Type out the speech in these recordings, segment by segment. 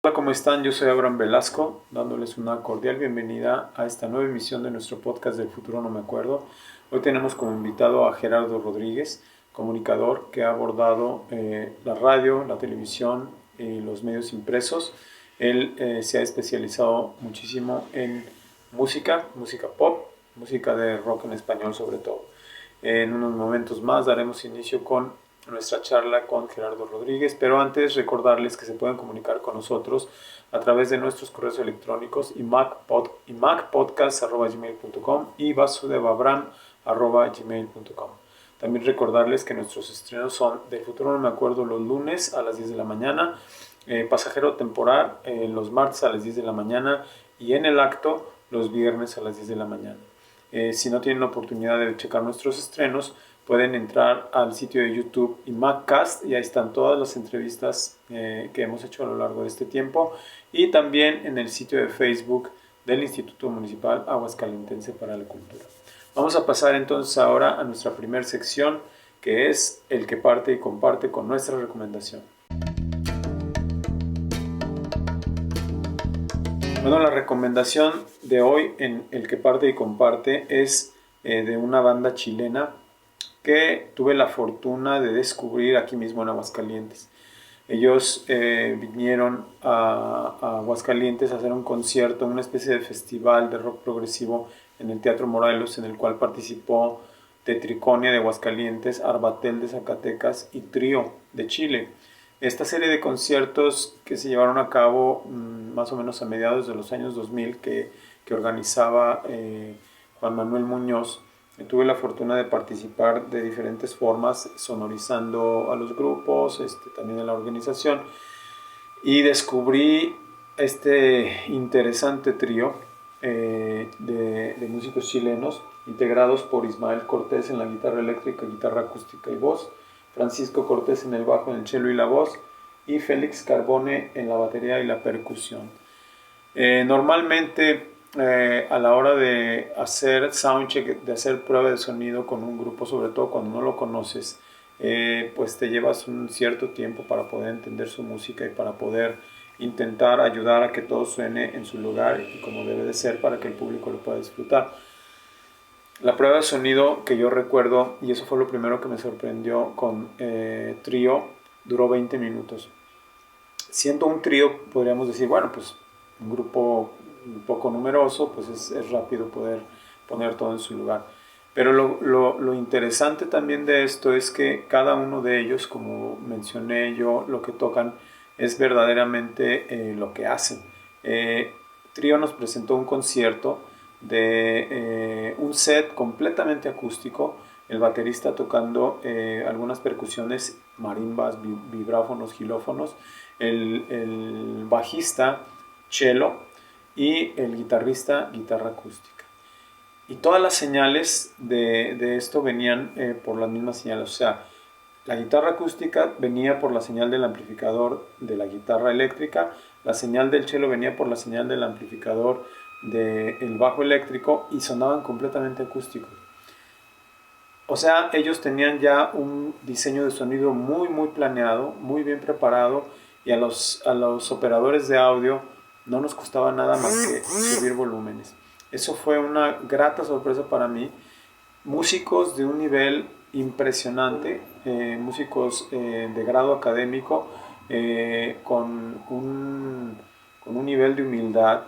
Hola, ¿cómo están? Yo soy Abraham Velasco, dándoles una cordial bienvenida a esta nueva emisión de nuestro podcast del futuro no me acuerdo. Hoy tenemos como invitado a Gerardo Rodríguez, comunicador que ha abordado la radio, la televisión y los medios impresos. Él se ha especializado muchísimo en música pop, música de rock en español sobre todo. En unos momentos más daremos inicio con nuestra charla con Gerardo Rodríguez, pero antes recordarles que se pueden comunicar con nosotros a través de nuestros correos electrónicos imacpodcast.gmail.com y vasudevabram.gmail.com. También recordarles que nuestros estrenos son del futuro no me acuerdo los lunes a las 10 de la mañana, pasajero temporal los martes a las 10 de la mañana y en el acto los viernes a las 10 de la mañana. Si no tienen la oportunidad de checar nuestros estrenos, pueden entrar al sitio de YouTube IMACcast y ahí están todas las entrevistas que hemos hecho a lo largo de este tiempo, y también en el sitio de Facebook del Instituto Municipal Aguascalentense para la Cultura. Vamos a pasar entonces ahora a nuestra primera sección, que es el que parte y comparte con nuestra recomendación. Bueno, la recomendación de hoy en el que parte y comparte es de una banda chilena que tuve la fortuna de descubrir aquí mismo en Aguascalientes. Ellos vinieron a Aguascalientes a hacer un concierto, una especie de festival de rock progresivo en el Teatro Morelos, en el cual participó Tetriconia de Aguascalientes, Arbatel de Zacatecas y Trío de Chile. Esta serie de conciertos que se llevaron a cabo más o menos a mediados de los años 2000 que organizaba Juan Manuel Muñoz. Tuve la fortuna de participar de diferentes formas, sonorizando a los grupos, también en la organización, y descubrí este interesante trío de músicos chilenos, integrados por Ismael Cortés en la guitarra eléctrica, guitarra acústica y voz, Francisco Cortés en el bajo, en el cello y la voz, y Félix Carbone en la batería y la percusión. Normalmente a la hora de hacer soundcheck, de hacer prueba de sonido con un grupo, sobre todo cuando no lo conoces, pues te llevas un cierto tiempo para poder entender su música y para poder intentar ayudar a que todo suene en su lugar y como debe de ser para que el público lo pueda disfrutar. La prueba de sonido que yo recuerdo, y eso fue lo primero que me sorprendió con Trío, duró 20 minutos. Siendo un trío, podríamos decir, bueno, pues un grupo un poco numeroso, pues es rápido poder poner todo en su lugar. Pero lo interesante también de esto es que cada uno de ellos, como mencioné yo, lo que tocan es verdaderamente lo que hacen. Trío nos presentó un concierto de un set completamente acústico, el baterista tocando algunas percusiones, marimbas, vibráfonos, xilófonos, el bajista, cello, y el guitarrista, guitarra acústica. Y todas las señales de esto venían por las mismas señales, o sea, la guitarra acústica venía por la señal del amplificador de la guitarra eléctrica, la señal del cello venía por la señal del amplificador del bajo eléctrico y sonaban completamente acústicos. O sea, ellos tenían ya un diseño de sonido muy planeado, muy bien preparado, y a los operadores de audio no nos costaba nada más que subir volúmenes. Eso fue una grata sorpresa para mí. Músicos de un nivel impresionante, músicos de grado académico, con un nivel de humildad,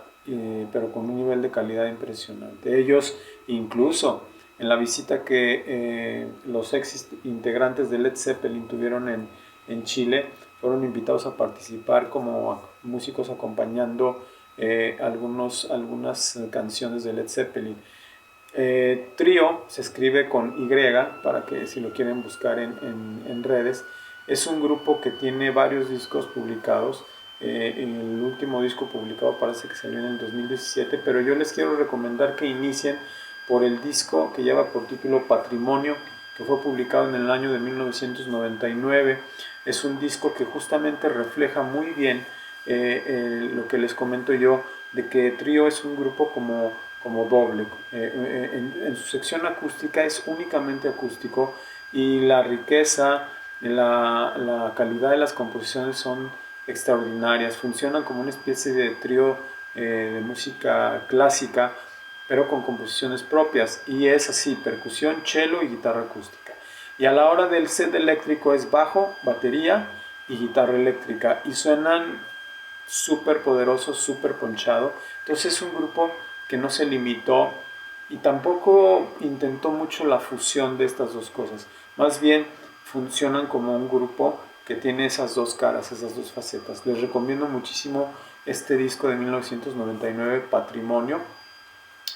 pero con un nivel de calidad impresionante. Ellos incluso en la visita que los ex integrantes de Led Zeppelin tuvieron en Chile, fueron invitados a participar como músicos acompañando algunas canciones de Led Zeppelin. Trío se escribe con Y, para que si lo quieren buscar en redes. Es un grupo que tiene varios discos publicados. El último disco publicado parece que salió en el 2017, pero yo les quiero recomendar que inicien por el disco que lleva por título Patrimonio, que fue publicado en el año de 1999. Es un disco que justamente refleja muy bien lo que les comento yo, de que Trío es un grupo como doble. En su sección acústica es únicamente acústico, y la riqueza, la calidad de las composiciones son extraordinarias, funcionan como una especie de trío de música clásica, pero con composiciones propias, y es así, percusión, cello y guitarra acústica. Y a la hora del set eléctrico es bajo, batería y guitarra eléctrica, y suenan súper poderoso, súper ponchado. Entonces es un grupo que no se limitó y tampoco intentó mucho la fusión de estas dos cosas. Más bien funcionan como un grupo que tiene esas dos caras, esas dos facetas. Les recomiendo muchísimo este disco de 1999, Patrimonio.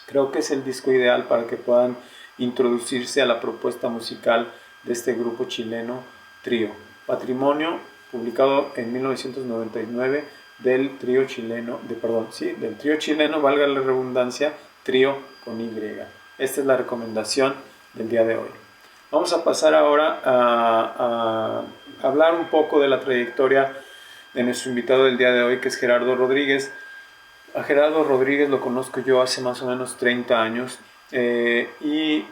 Creo que es el disco ideal para que puedan introducirse a la propuesta musical de este grupo chileno Trío. Patrimonio, publicado en 1999 del trío chileno, del trío chileno, valga la redundancia, Trío con Y. Esta es la recomendación del día de hoy. Vamos a pasar ahora a hablar un poco de la trayectoria de nuestro invitado del día de hoy, que es Gerardo Rodríguez. A Gerardo Rodríguez lo conozco yo hace más o menos 30 años y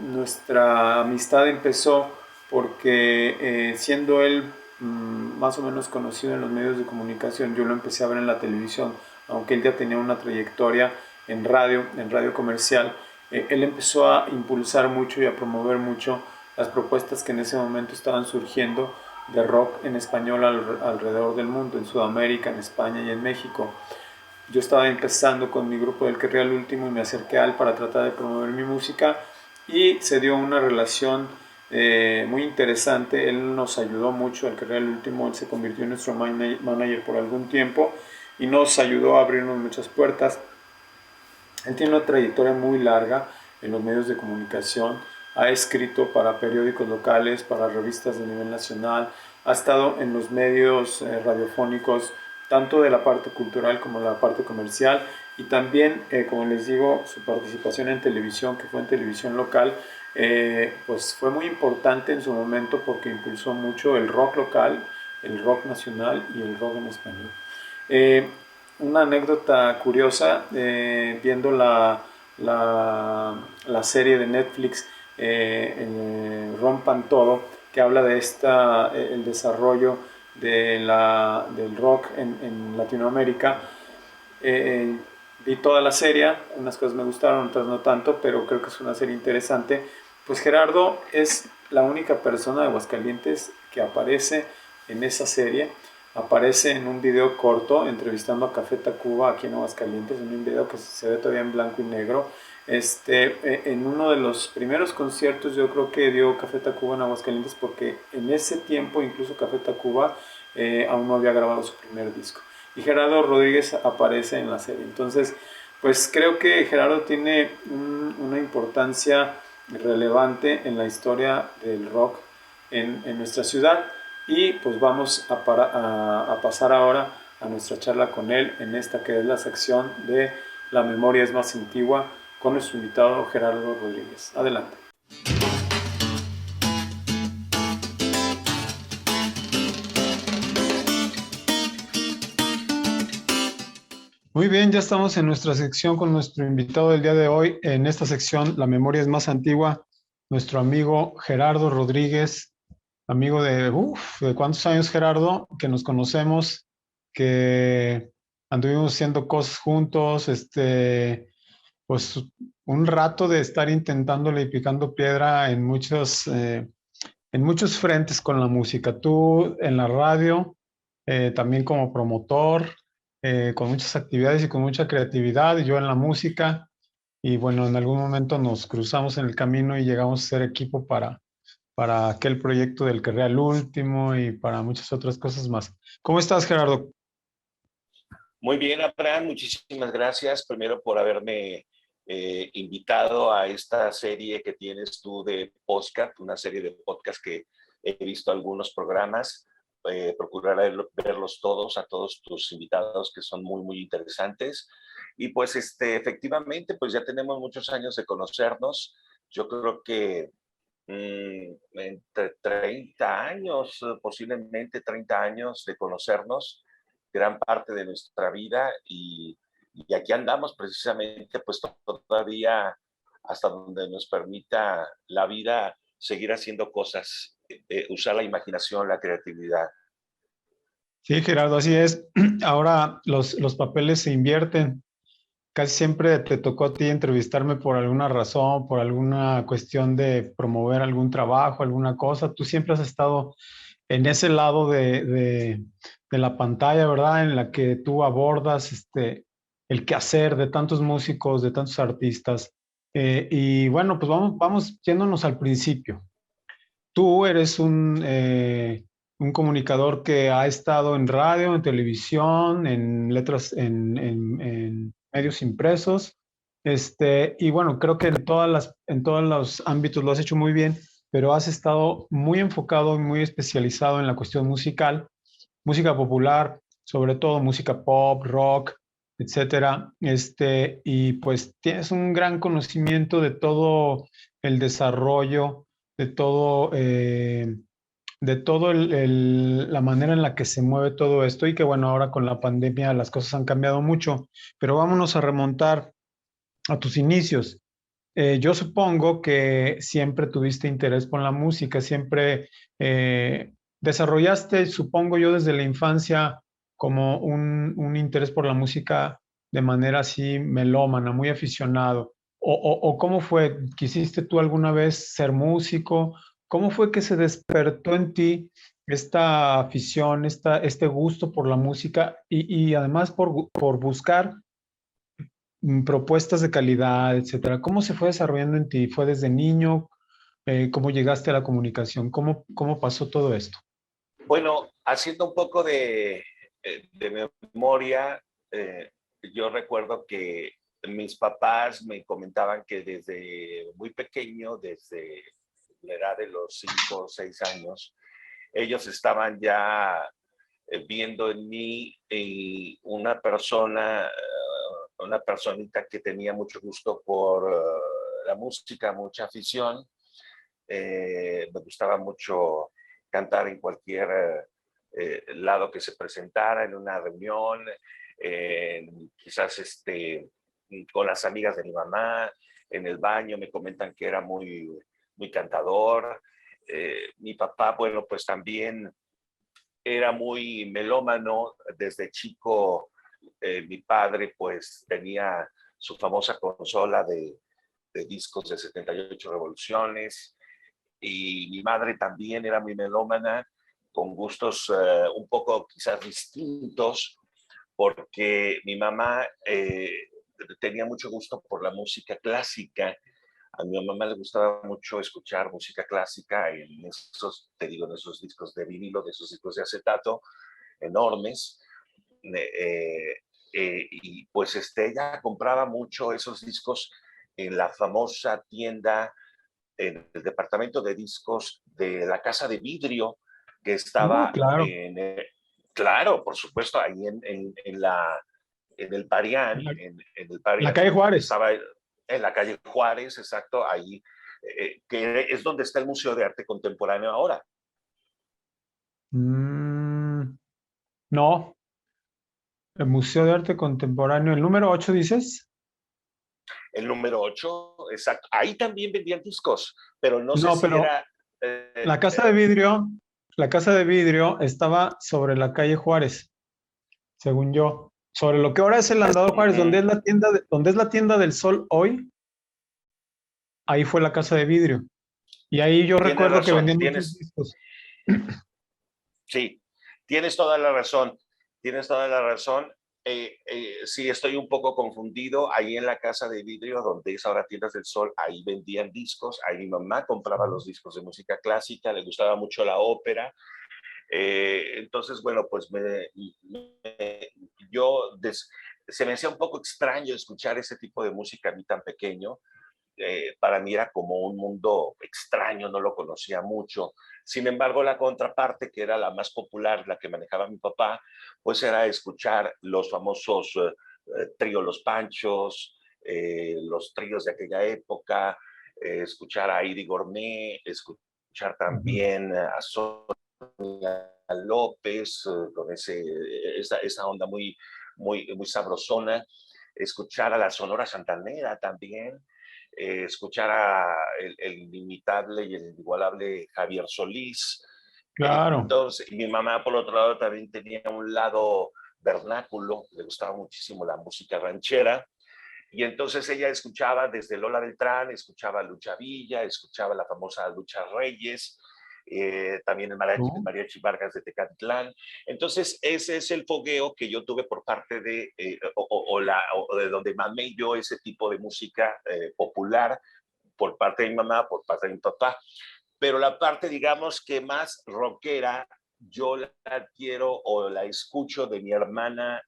nuestra amistad empezó porque siendo él más o menos conocido en los medios de comunicación, yo lo empecé a ver en la televisión, aunque él ya tenía una trayectoria en radio comercial. Él empezó a impulsar mucho y a promover mucho las propuestas que en ese momento estaban surgiendo de rock en español alrededor del mundo, en Sudamérica, en España y en México. Yo estaba empezando con mi grupo del que Real Último y me acerqué a él para tratar de promover mi música y se dio una relación muy interesante. Él nos ayudó mucho, el que Real Último, él se convirtió en nuestro manager por algún tiempo y nos ayudó a abrirnos muchas puertas. Él tiene una trayectoria muy larga en los medios de comunicación, ha escrito para periódicos locales, para revistas de nivel nacional, ha estado en los medios radiofónicos, tanto de la parte cultural como de la parte comercial, y también, como les digo, su participación en televisión, que fue en televisión local, pues fue muy importante en su momento porque impulsó mucho el rock local, el rock nacional y el rock en español. Eh, una anécdota curiosa, viendo la serie de Netflix, Rompan Todo, que habla de el desarrollo del rock en Latinoamérica. Eh, Vi toda la serie, unas cosas me gustaron, otras no tanto, pero creo que es una serie interesante. Pues Gerardo es la única persona de Aguascalientes que aparece en esa serie. Aparece en un video corto entrevistando a Café Tacuba aquí en Aguascalientes, en un video que se ve todavía en blanco y negro. En uno de los primeros conciertos yo creo que dio Café Tacuba en Aguascalientes, porque en ese tiempo incluso Café Tacuba aún no había grabado su primer disco. Y Gerardo Rodríguez aparece en la serie. Entonces, pues creo que Gerardo tiene una importancia relevante en la historia del rock en nuestra ciudad. Y pues vamos a pasar ahora a nuestra charla con él en esta que es la sección de La memoria es más antigua, con nuestro invitado Gerardo Rodríguez. Adelante. Muy bien, ya estamos en nuestra sección con nuestro invitado del día de hoy. En esta sección, La memoria es más antigua, nuestro amigo Gerardo Rodríguez, amigo ¿de cuántos años, Gerardo? Que nos conocemos, que anduvimos haciendo cosas juntos, pues un rato de estar intentándole y picando piedra en muchos frentes con la música. Tú en la radio, también como promotor, con muchas actividades y con mucha creatividad, y yo en la música. Y bueno, en algún momento nos cruzamos en el camino y llegamos a ser equipo para aquel proyecto del que Real Último y para muchas otras cosas más. ¿Cómo estás, Gerardo? Muy bien, Abraham, muchísimas gracias primero por haberme invitado a esta serie que tienes tú de podcast, una serie de podcast que he visto algunos programas. Procuraré verlos todos, a todos tus invitados que son muy, muy interesantes. Y pues efectivamente, pues ya tenemos muchos años de conocernos. Yo creo que entre 30 años, posiblemente 30 años de conocernos, gran parte de nuestra vida y aquí andamos precisamente pues todavía hasta donde nos permita la vida seguir haciendo cosas, usar la imaginación, la creatividad. Sí, Gerardo, así es. Ahora los papeles se invierten. Casi siempre te tocó a ti entrevistarme por alguna razón, por alguna cuestión de promover algún trabajo, alguna cosa. Tú siempre has estado en ese lado de la pantalla, ¿verdad? En la que tú abordas el quehacer de tantos músicos, de tantos artistas. Y bueno, pues vamos yéndonos al principio. Tú eres un comunicador que ha estado en radio, en televisión, en letras, en medios impresos. Y bueno, creo que en todos los ámbitos lo has hecho muy bien, pero has estado muy enfocado y muy especializado en la cuestión musical, música popular, sobre todo música pop, rock, etcétera. Y pues tienes un gran conocimiento de todo el desarrollo, de todo, la manera en la que se mueve todo esto y que bueno, ahora con la pandemia las cosas han cambiado mucho, pero vámonos a remontar a tus inicios. Yo supongo que siempre tuviste interés por la música, siempre desarrollaste, supongo yo, desde la infancia como un interés por la música de manera así melómana, muy aficionado. O cómo fue, ¿quisiste tú alguna vez ser músico? ¿Cómo fue que se despertó en ti esta afición, este gusto por la música y además por buscar propuestas de calidad, etcétera? ¿Cómo se fue desarrollando en ti? ¿Fue desde niño? ¿Cómo llegaste a la comunicación? ¿Cómo pasó todo esto? Bueno, haciendo un poco de memoria, eh, yo recuerdo que mis papás me comentaban que desde muy pequeño, desde la edad de los 5 o 6 años, ellos estaban ya viendo en mí una personita que tenía mucho gusto por la música, mucha afición. Me gustaba mucho cantar en cualquier lado que se presentara, en una reunión, quizás con las amigas de mi mamá, en el baño, me comentan que era muy cantador. Mi papá, bueno, pues también era muy melómano desde chico. Mi padre pues tenía su famosa consola de discos de 78 revoluciones, y mi madre también era muy melómana, con gustos un poco quizás distintos, porque mi mamá tenía mucho gusto por la música clásica. A mi mamá le gustaba mucho escuchar música clásica en esos, te digo, en esos discos de vinilo, de esos discos de acetato enormes. Eh, y pues ella compraba mucho esos discos en la famosa tienda, en el departamento de discos de la Casa de Vidrio, que estaba Claro, claro, por supuesto, ahí en el Parián, en el en la Parián, calle Juárez. estaba en la calle Juárez, exacto, ahí, que es donde está el Museo de Arte Contemporáneo ahora. Mm, no, el Museo de Arte Contemporáneo, el número 8 dices. El número 8, exacto. Ahí también vendían discos, pero no sé No, si pero era... la casa de vidrio, la casa de vidrio estaba sobre la calle Juárez, según yo. Sobre lo que ahora es el Andador Juárez, donde es la tienda, donde es la tienda del Sol hoy, ahí fue la casa de vidrio. Y ahí yo tienes recuerdo que razón, vendían muchos discos. sí, tienes toda la razón, tienes toda la razón. Sí, estoy un poco confundido. Ahí en la Casa de Vidrio, donde es ahora Tiendas del Sol, ahí vendían discos. Ahí mi mamá compraba los discos de música clásica, le gustaba mucho la ópera. Entonces, bueno, pues me- yo se me hacía un poco extraño escuchar ese tipo de música a mí tan pequeño. Para mí era como un mundo extraño, no lo conocía mucho. Sin embargo, la contraparte, que era la más popular, la que manejaba mi papá, pues era escuchar los famosos tríos Los Panchos, los tríos de aquella época, escuchar a Iri Gourmet, escuchar Ujú. también a Sonia López, con esa onda muy sabrosona, escuchar a la Sonora Santanera también, escuchar a el inimitable y el inigualable Javier Solís, Claro. Entonces, y mi mamá, por otro lado, también tenía un lado vernáculo, le gustaba muchísimo la música ranchera. Y entonces ella escuchaba desde Lola Beltrán, escuchaba Lucha Villa, escuchaba la famosa Lucha Reyes, también el ¿Tú? mariachi Vargas de Tecatitlán. Entonces ese es el fogueo que yo tuve por parte de, o de donde mamé yo ese tipo de música popular por parte de mi mamá, por parte de mi papá. Pero la parte, digamos, que más rockera, yo la quiero o la escucho de mi hermana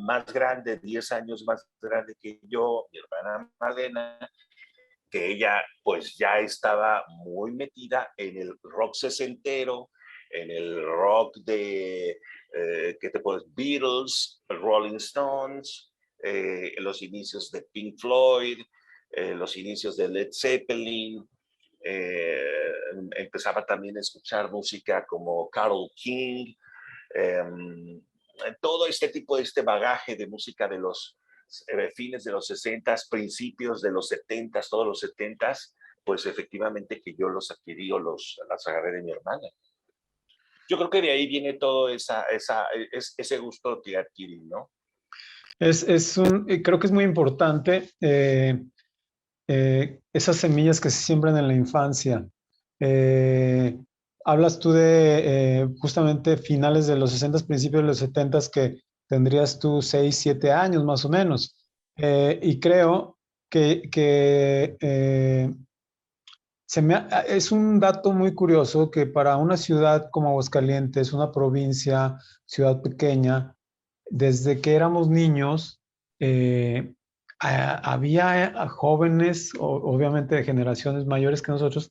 más grande, 10 años más grande que yo, mi hermana Malena, que ella pues ya estaba muy metida en el rock sesentero, en el rock de, ¿qué te puedo decir? Beatles, Rolling Stones, los inicios de Pink Floyd, los inicios de Led Zeppelin, eh, empezaba también a escuchar música como Carole King, eh, todo este tipo de este bagaje de música de los fines de los 60, principios de los 70, todos los 70, pues efectivamente que yo los adquirí o las agarré de mi hermana. Yo creo que de ahí viene todo ese gusto que adquirí, ¿no? Creo que es muy importante esas semillas que se siembran en la infancia. Eh, Hablas tú de justamente finales de los 60, principios de los 70, que tendrías tú 6, 7 años más o menos. Y creo que es un dato muy curioso que para una ciudad como Aguascalientes, una provincia, ciudad pequeña, desde que éramos niños, eh, había jóvenes, obviamente de generaciones mayores que nosotros,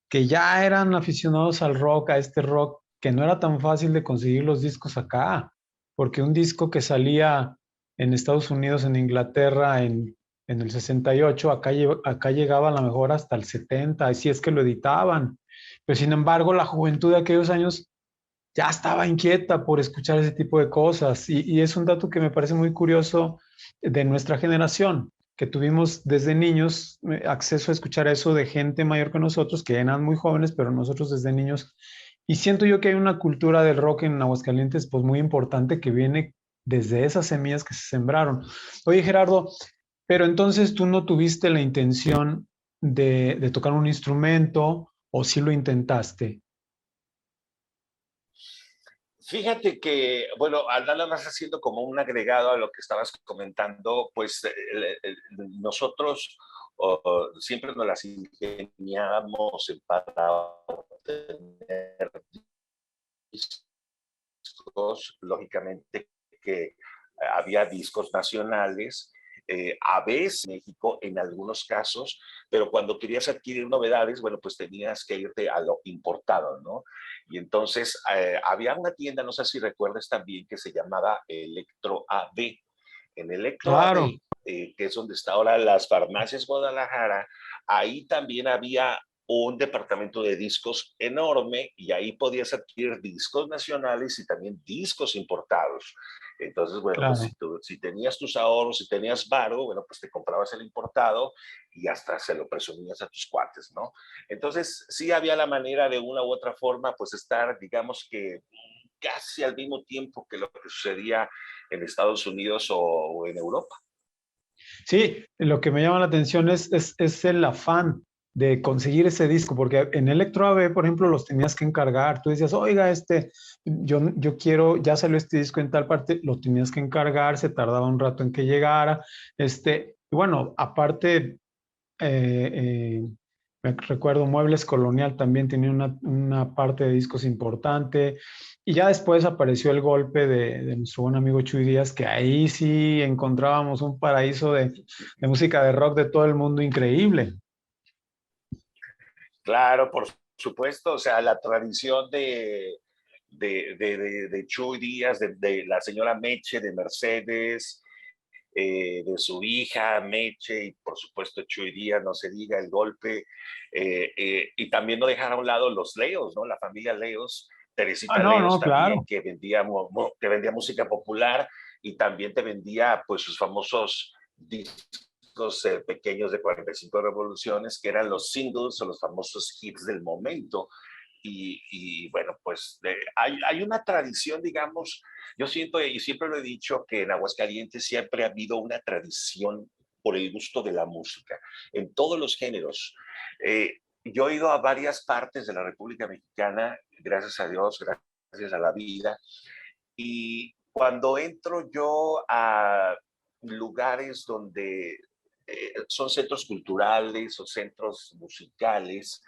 que ya eran aficionados al rock, a este rock, que no era tan fácil de conseguir los discos acá, porque un disco que salía en Estados Unidos, en Inglaterra, en el 68, acá llegaba a lo mejor hasta el 70, y si es que lo editaban. Pero sin embargo, la juventud de aquellos años ya estaba inquieta por escuchar ese tipo de cosas. Y es un dato que me parece muy curioso de nuestra generación, que tuvimos desde niños acceso a escuchar eso de gente mayor que nosotros, que eran muy jóvenes, pero nosotros desde niños. Y siento yo que hay una cultura del rock en Aguascalientes, pues muy importante, que viene desde esas semillas que se sembraron. Oye, Gerardo, pero entonces tú no tuviste la intención de tocar un instrumento, o sí lo intentaste. Fíjate que, bueno, al darle más haciendo como un agregado a lo que estabas comentando, pues nosotros siempre nos las ingeniábamos para obtener discos, lógicamente que había discos nacionales, a veces en México en algunos casos, pero cuando querías adquirir novedades, bueno, pues tenías que irte a lo importado, ¿no? Y entonces había una tienda, no sé si recuerdas también, que se llamaba Electro AB. En Electro Claro. AB, que es donde está ahora las farmacias Guadalajara, ahí también había un departamento de discos enorme y ahí podías adquirir discos nacionales y también discos importados. Entonces, bueno, pues Claro. si tenías tus ahorros, si tenías varo, bueno, pues te comprabas el importado y hasta se lo presumías a tus cuates, ¿no? Entonces, sí había la manera de una u otra forma, pues estar, digamos que casi al mismo tiempo que lo que sucedía en Estados Unidos o en Europa. Sí, lo que me llama la atención es el afán de conseguir ese disco, porque en Electro AB, por ejemplo, los tenías que encargar. Tú decías, oiga, yo quiero, ya salió este disco en tal parte, lo tenías que encargar, se tardaba un rato en que llegara. Y bueno, aparte, me recuerdo, Muebles Colonial también tenía una parte de discos importante. Y ya después apareció el golpe de nuestro buen amigo Chuy Díaz, que ahí sí encontrábamos un paraíso de música de rock de todo el mundo increíble. Claro, por supuesto, o sea, la tradición de Chuy Díaz, de la señora Meche, de Mercedes, de su hija Meche y por supuesto Chuy Díaz, no se diga el golpe, y también no dejar a un lado los Leos, ¿no? La familia Leos, Ah, Teresita no, Leos no, también, claro. que vendía música popular y también te vendía pues sus famosos discos pequeños de 45 revoluciones, que eran los singles o los famosos hits del momento. y bueno, pues hay una tradición, digamos, yo siento y siempre lo he dicho que en Aguascalientes siempre ha habido una tradición por el gusto de la música, en todos los géneros. Yo he ido a varias partes de la República Mexicana, gracias a Dios, gracias a la vida, y cuando entro yo a lugares donde son centros culturales o centros musicales,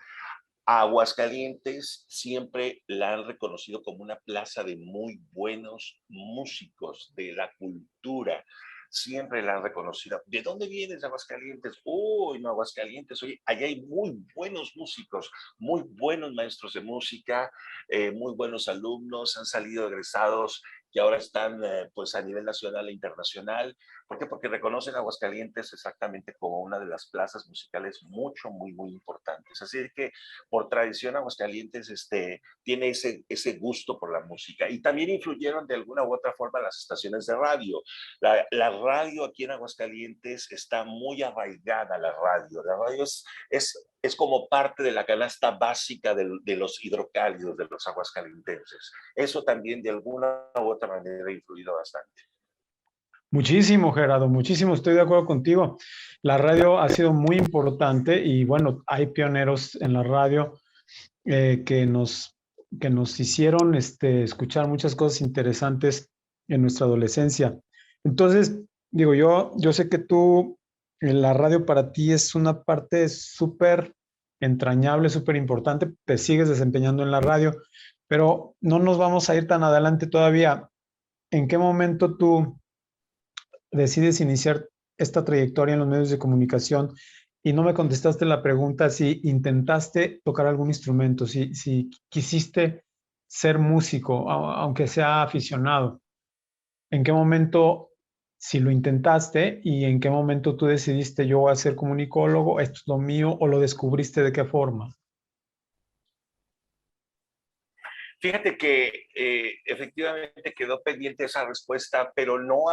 a Aguascalientes siempre la han reconocido como una plaza de muy buenos músicos de la cultura. Siempre la han reconocido. ¿De dónde vienes, Aguascalientes? Uy, no, Aguascalientes. Oye, allá hay muy buenos músicos, muy buenos maestros de música, muy buenos alumnos, han salido egresados que ahora están pues a nivel nacional e internacional. ¿Por qué? Porque reconocen a Aguascalientes exactamente como una de las plazas musicales muy importantes. Así que por tradición Aguascalientes tiene ese gusto por la música. Y también influyeron de alguna u otra forma las estaciones de radio. La radio aquí en Aguascalientes está muy arraigada, la radio. La radio es como parte de la canasta básica de los hidrocálidos, de los aguascalientenses. Eso también de alguna u otra manera ha influido bastante. Muchísimo, Gerardo, muchísimo, estoy de acuerdo contigo. La radio ha sido muy importante y bueno, hay pioneros en la radio que nos hicieron escuchar muchas cosas interesantes en nuestra adolescencia. Entonces, digo, yo sé que tú, la radio para ti es una parte súper entrañable, súper importante, te sigues desempeñando en la radio, pero no nos vamos a ir tan adelante todavía. ¿En qué momento tú decides iniciar esta trayectoria en los medios de comunicación y no me contestaste la pregunta si intentaste tocar algún instrumento, si quisiste ser músico, aunque sea aficionado? ¿En qué momento, si lo intentaste y en qué momento tú decidiste yo voy a ser comunicólogo, esto es lo mío, o lo descubriste de qué forma? Fíjate que efectivamente quedó pendiente esa respuesta, pero no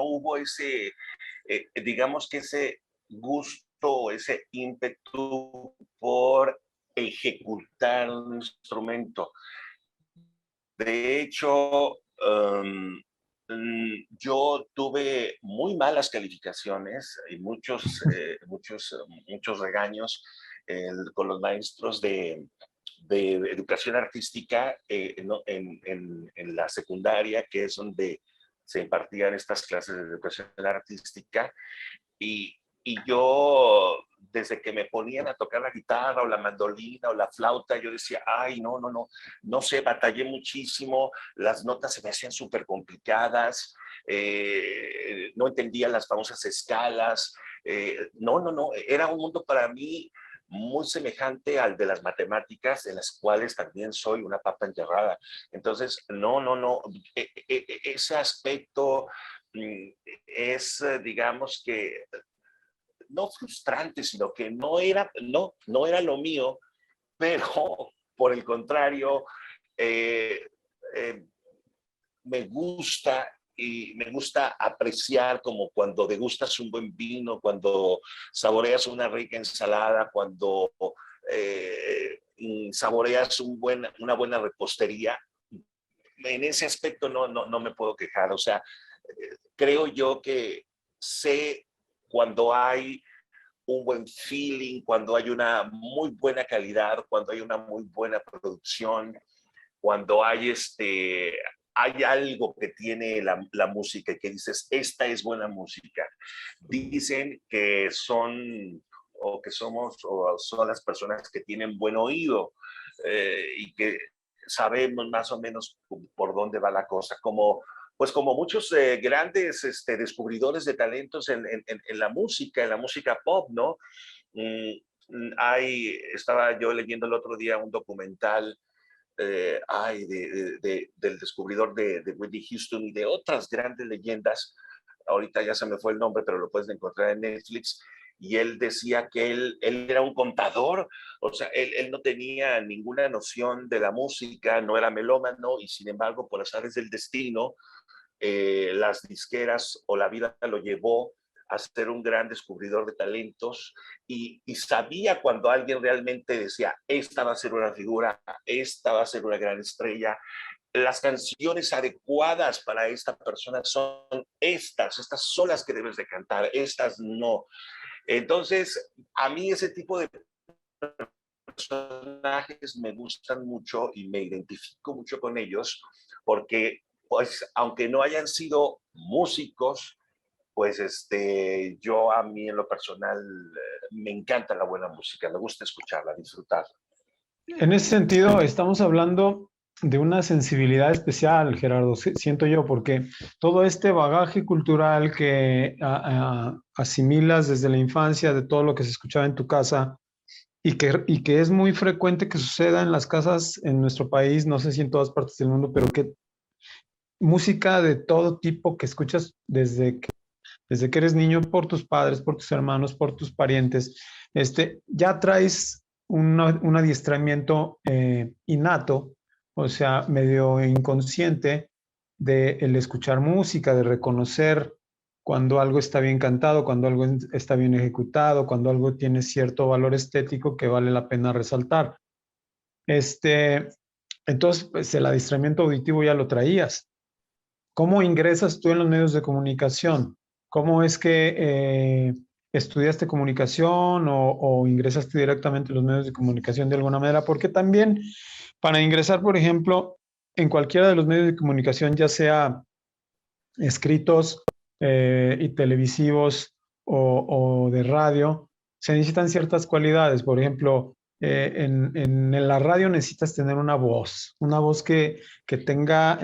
hubo ese, digamos que ese gusto, ese ímpetu por ejecutar un instrumento. De hecho, yo tuve muy malas calificaciones y muchos regaños con los maestros de educación artística en la secundaria, que es donde se impartían estas clases de educación artística. Y yo, desde que me ponían a tocar la guitarra o la mandolina o la flauta, yo decía, ay, no sé, batallé muchísimo, las notas se me hacían súper complicadas, no entendía las famosas escalas, no, era un mundo para mí muy semejante al de las matemáticas, en las cuales también soy una papa enterrada. Entonces, no, ese aspecto es, digamos que, no frustrante, sino que no era lo mío, pero por el contrario, eh, eh, me gusta y me gusta apreciar como cuando degustas un buen vino, cuando saboreas una rica ensalada, cuando saboreas una buena repostería. En ese aspecto no me puedo quejar. O sea, creo yo que sé cuando hay un buen feeling, cuando hay una muy buena calidad, cuando hay una muy buena producción, cuando hay algo que tiene la música y que dices, esta es buena música. Dicen que son o que somos o son las personas que tienen buen oído y que sabemos más o menos por dónde va la cosa, pues como muchos grandes descubridores de talentos en la música pop, ¿no? Estaba yo leyendo el otro día un documental del descubridor de Whitney Houston y de otras grandes leyendas. Ahorita ya se me fue el nombre, pero lo puedes encontrar en Netflix. Y él decía que él era un contador, o sea, él no tenía ninguna noción de la música, no era melómano, y sin embargo, por azares del destino, las disqueras o la vida lo llevó a ser un gran descubridor de talentos y sabía cuando alguien realmente decía, esta va a ser una figura, esta va a ser una gran estrella. Las canciones adecuadas para esta persona son estas son las que debes de cantar, estas no. Entonces, a mí ese tipo de personajes me gustan mucho y me identifico mucho con ellos porque, pues, aunque no hayan sido músicos, pues yo a mí en lo personal me encanta la buena música, me gusta escucharla, disfrutarla. En ese sentido, estamos hablando de una sensibilidad especial, Gerardo, siento yo, porque todo este bagaje cultural que asimilas desde la infancia, de todo lo que se escuchaba en tu casa, y que es muy frecuente que suceda en las casas en nuestro país, no sé si en todas partes del mundo, pero que música de todo tipo que escuchas desde que eres niño por tus padres, por tus hermanos, por tus parientes, ya traes un adiestramiento innato, o sea, medio inconsciente de el escuchar música, de reconocer cuando algo está bien cantado, cuando algo está bien ejecutado, cuando algo tiene cierto valor estético que vale la pena resaltar. Este, entonces, pues el adiestramiento auditivo ya lo traías. ¿Cómo ingresas tú en los medios de comunicación? ¿Cómo es que estudiaste comunicación o ingresaste directamente en los medios de comunicación de alguna manera? Porque también para ingresar, por ejemplo, en cualquiera de los medios de comunicación, ya sea escritos y televisivos o de radio, se necesitan ciertas cualidades. Por ejemplo, en la radio necesitas tener una voz que tenga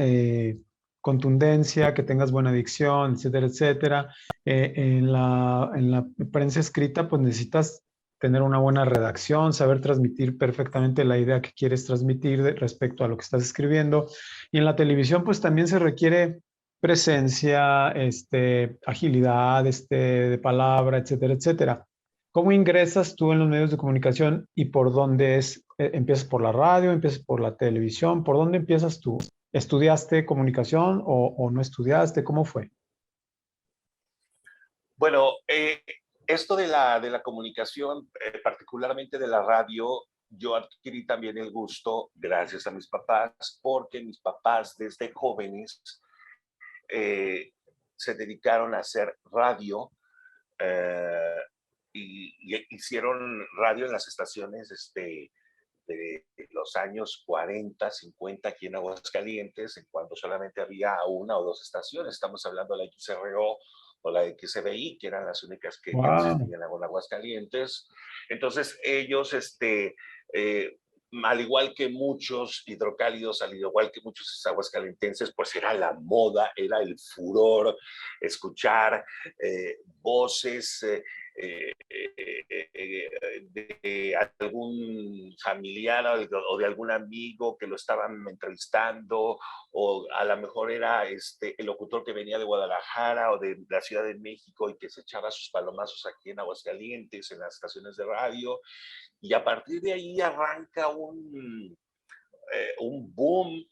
contundencia, que tengas buena dicción, etcétera, etcétera. En la prensa escrita, pues necesitas tener una buena redacción, saber transmitir perfectamente la idea que quieres transmitir respecto a lo que estás escribiendo. Y en la televisión, pues también se requiere presencia, agilidad, de palabra, etcétera, etcétera. ¿Cómo ingresas tú en los medios de comunicación y por dónde es? ¿Empiezas por la radio, empiezas por la televisión? ¿Por dónde empiezas tú? ¿Estudiaste comunicación o no estudiaste? ¿Cómo fue? Bueno, esto de la comunicación, particularmente de la radio, yo adquirí también el gusto gracias a mis papás, porque mis papás desde jóvenes eh, se dedicaron a hacer radio eh, y hicieron radio en las estaciones de los años 40, 50 aquí en Aguascalientes, en cuando solamente había una o dos estaciones. Estamos hablando de la XRO o la XBI, que eran las únicas que Wow. existían en Aguascalientes. Entonces ellos, eh, al igual que muchos hidrocálidos, al igual que muchos aguascalentenses, pues era la moda, era el furor escuchar voces de algún familiar o de algún amigo que lo estaban entrevistando, o a lo mejor era el locutor que venía de Guadalajara o de la Ciudad de México y que se echaba sus palomazos aquí en Aguascalientes, en las estaciones de radio, y a partir de ahí arranca un boom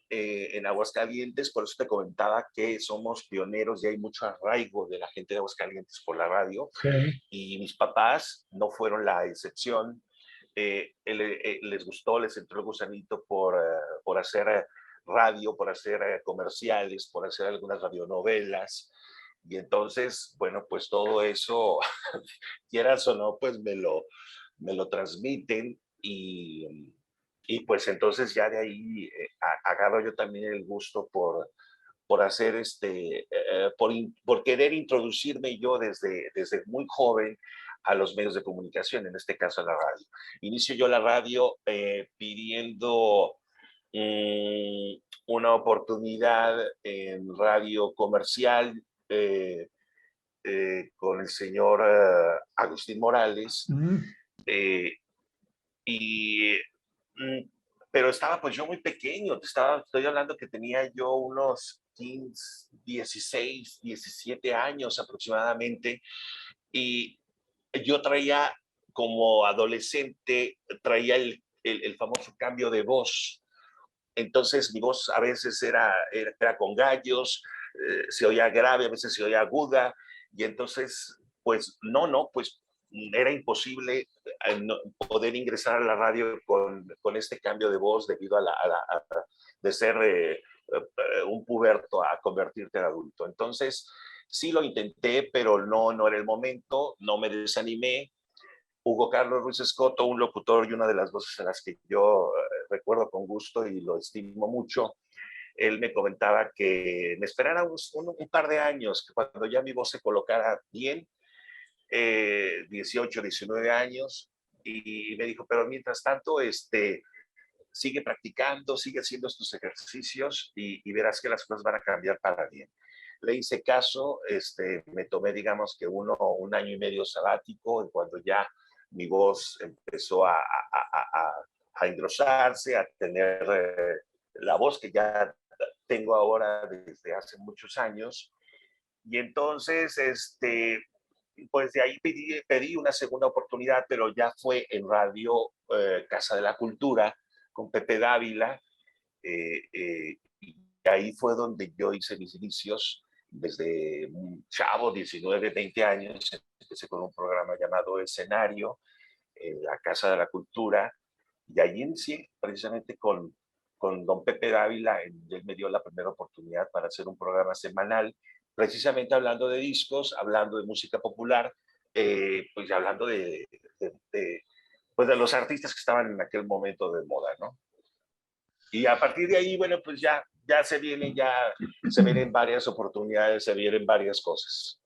en Aguascalientes. Por eso te comentaba que somos pioneros y hay mucho arraigo de la gente de Aguascalientes por la radio, Sí. y mis papás no fueron la excepción. Les gustó, les entró el gusanito por hacer radio, por hacer comerciales, por hacer algunas radionovelas. Y entonces, bueno, pues todo eso, quieras o no, pues me lo transmiten y pues entonces ya de ahí agarro yo también el gusto por hacer por querer introducirme yo desde muy joven a los medios de comunicación, en este caso a la radio. Inicio yo la radio pidiendo una oportunidad en radio comercial con el señor Agustín Morales. Mm. eh, y mm, pero estaba pues yo muy pequeño, estoy hablando que tenía yo unos 15, 16, 17 años aproximadamente, y yo traía como adolescente, traía el famoso cambio de voz. Entonces mi voz a veces era con gallos, se oía grave, a veces se oía aguda, Y entonces, pues pues era imposible poder ingresar a la radio con este cambio de voz debido de ser un puberto a convertirte en adulto. Entonces, sí lo intenté, pero no era el momento, no me desanimé. Hugo Carlos Ruiz Escoto, un locutor y una de las voces a las que yo recuerdo con gusto y lo estimo mucho, él me comentaba que me esperara un par de años, que cuando ya mi voz se colocara bien, 18, 19 años, y me dijo, pero mientras tanto, sigue practicando, sigue haciendo estos ejercicios y verás que las cosas van a cambiar para bien. Le hice caso, me tomé, digamos que un año y medio sabático, y cuando ya mi voz empezó a engrosarse, a tener la voz que ya tengo ahora desde hace muchos años. Y entonces, pues de ahí pedí una segunda oportunidad, pero ya fue en Radio Casa de la Cultura, con Pepe Dávila, y ahí fue donde yo hice mis inicios, desde un chavo, 19, 20 años, empecé con un programa llamado Escenario, en la Casa de la Cultura, y allí inicié precisamente con don Pepe Dávila. Él me dio la primera oportunidad para hacer un programa semanal, precisamente hablando de discos, hablando de música popular, pues hablando pues de los artistas que estaban en aquel momento de moda, ¿no? Y a partir de ahí, bueno, pues ya se vienen varias oportunidades, se vienen varias cosas.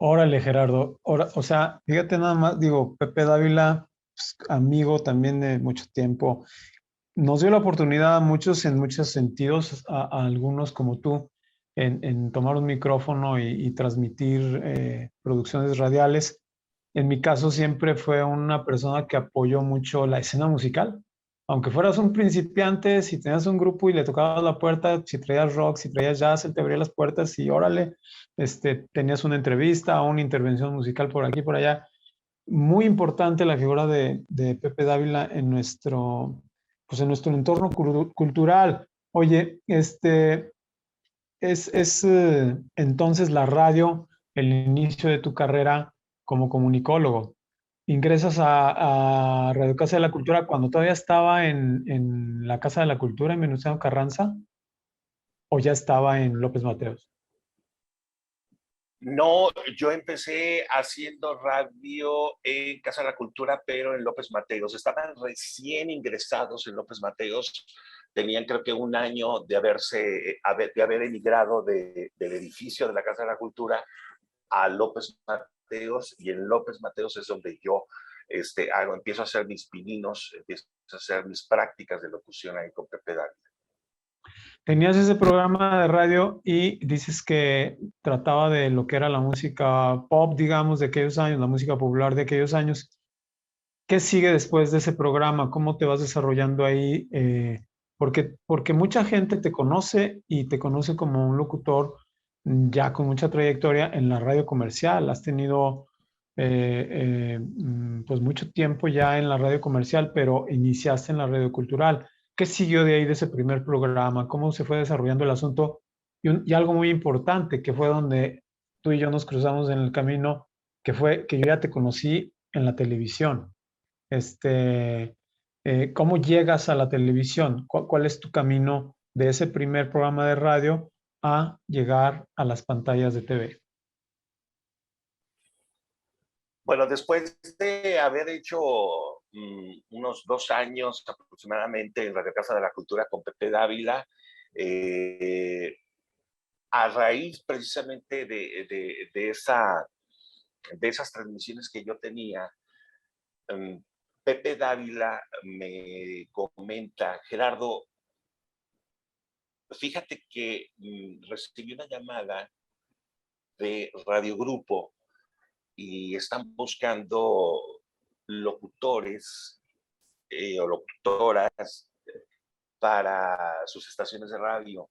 Órale, Gerardo. O sea, fíjate nada más, digo, Pepe Dávila, pues, amigo también de mucho tiempo, nos dio la oportunidad a muchos en muchos sentidos, a algunos como tú, en tomar un micrófono y transmitir producciones radiales. En mi caso siempre fue una persona que apoyó mucho la escena musical. Aunque fueras un principiante, si tenías un grupo y le tocabas la puerta, si traías rock, si traías jazz, él te abría las puertas y órale, tenías una entrevista o una intervención musical por aquí, por allá. Muy importante la figura de Pepe Dávila en pues en nuestro entorno cultural. Oye, entonces la radio el inicio de tu carrera como comunicólogo. Ingresas a Radio Casa de la Cultura cuando todavía estaba en la Casa de la Cultura en Venustiano Carranza o ya estaba en López Mateos. No, yo empecé haciendo radio en Casa de la Cultura, pero en López Mateos. Estaban recién ingresados en López Mateos. Tenían creo que un año de haber emigrado del edificio de la Casa de la Cultura a López Mateos, y en López Mateos es donde yo empiezo a hacer mis pininos, empiezo a hacer mis prácticas de locución ahí con Pepe Dávila. Tenías ese programa de radio y dices que trataba de lo que era la música pop, digamos, de aquellos años, la música popular de aquellos años. ¿Qué sigue después de ese programa? ¿Cómo te vas desarrollando ahí? Porque mucha gente te conoce y te conoce como un locutor ya con mucha trayectoria en la radio comercial. Has tenido pues mucho tiempo ya en la radio comercial, pero iniciaste en la radio cultural. ¿Qué siguió de ahí de ese primer programa? ¿Cómo se fue desarrollando el asunto? Y algo muy importante, que fue donde tú y yo nos cruzamos en el camino, que fue que yo ya te conocí en la televisión. Este, ¿Cómo llegas a la televisión? ¿Cuál es tu camino de ese primer programa de radio a llegar a las pantallas de TV? Bueno, después de haber hecho unos 2 años aproximadamente en Radio Casa de la Cultura con Pepe Dávila, a raíz precisamente de esas transmisiones que yo tenía, Pepe Dávila me comenta: Gerardo, fíjate que recibí una llamada de Radio Grupo y están buscando locutores o locutoras para sus estaciones de radio.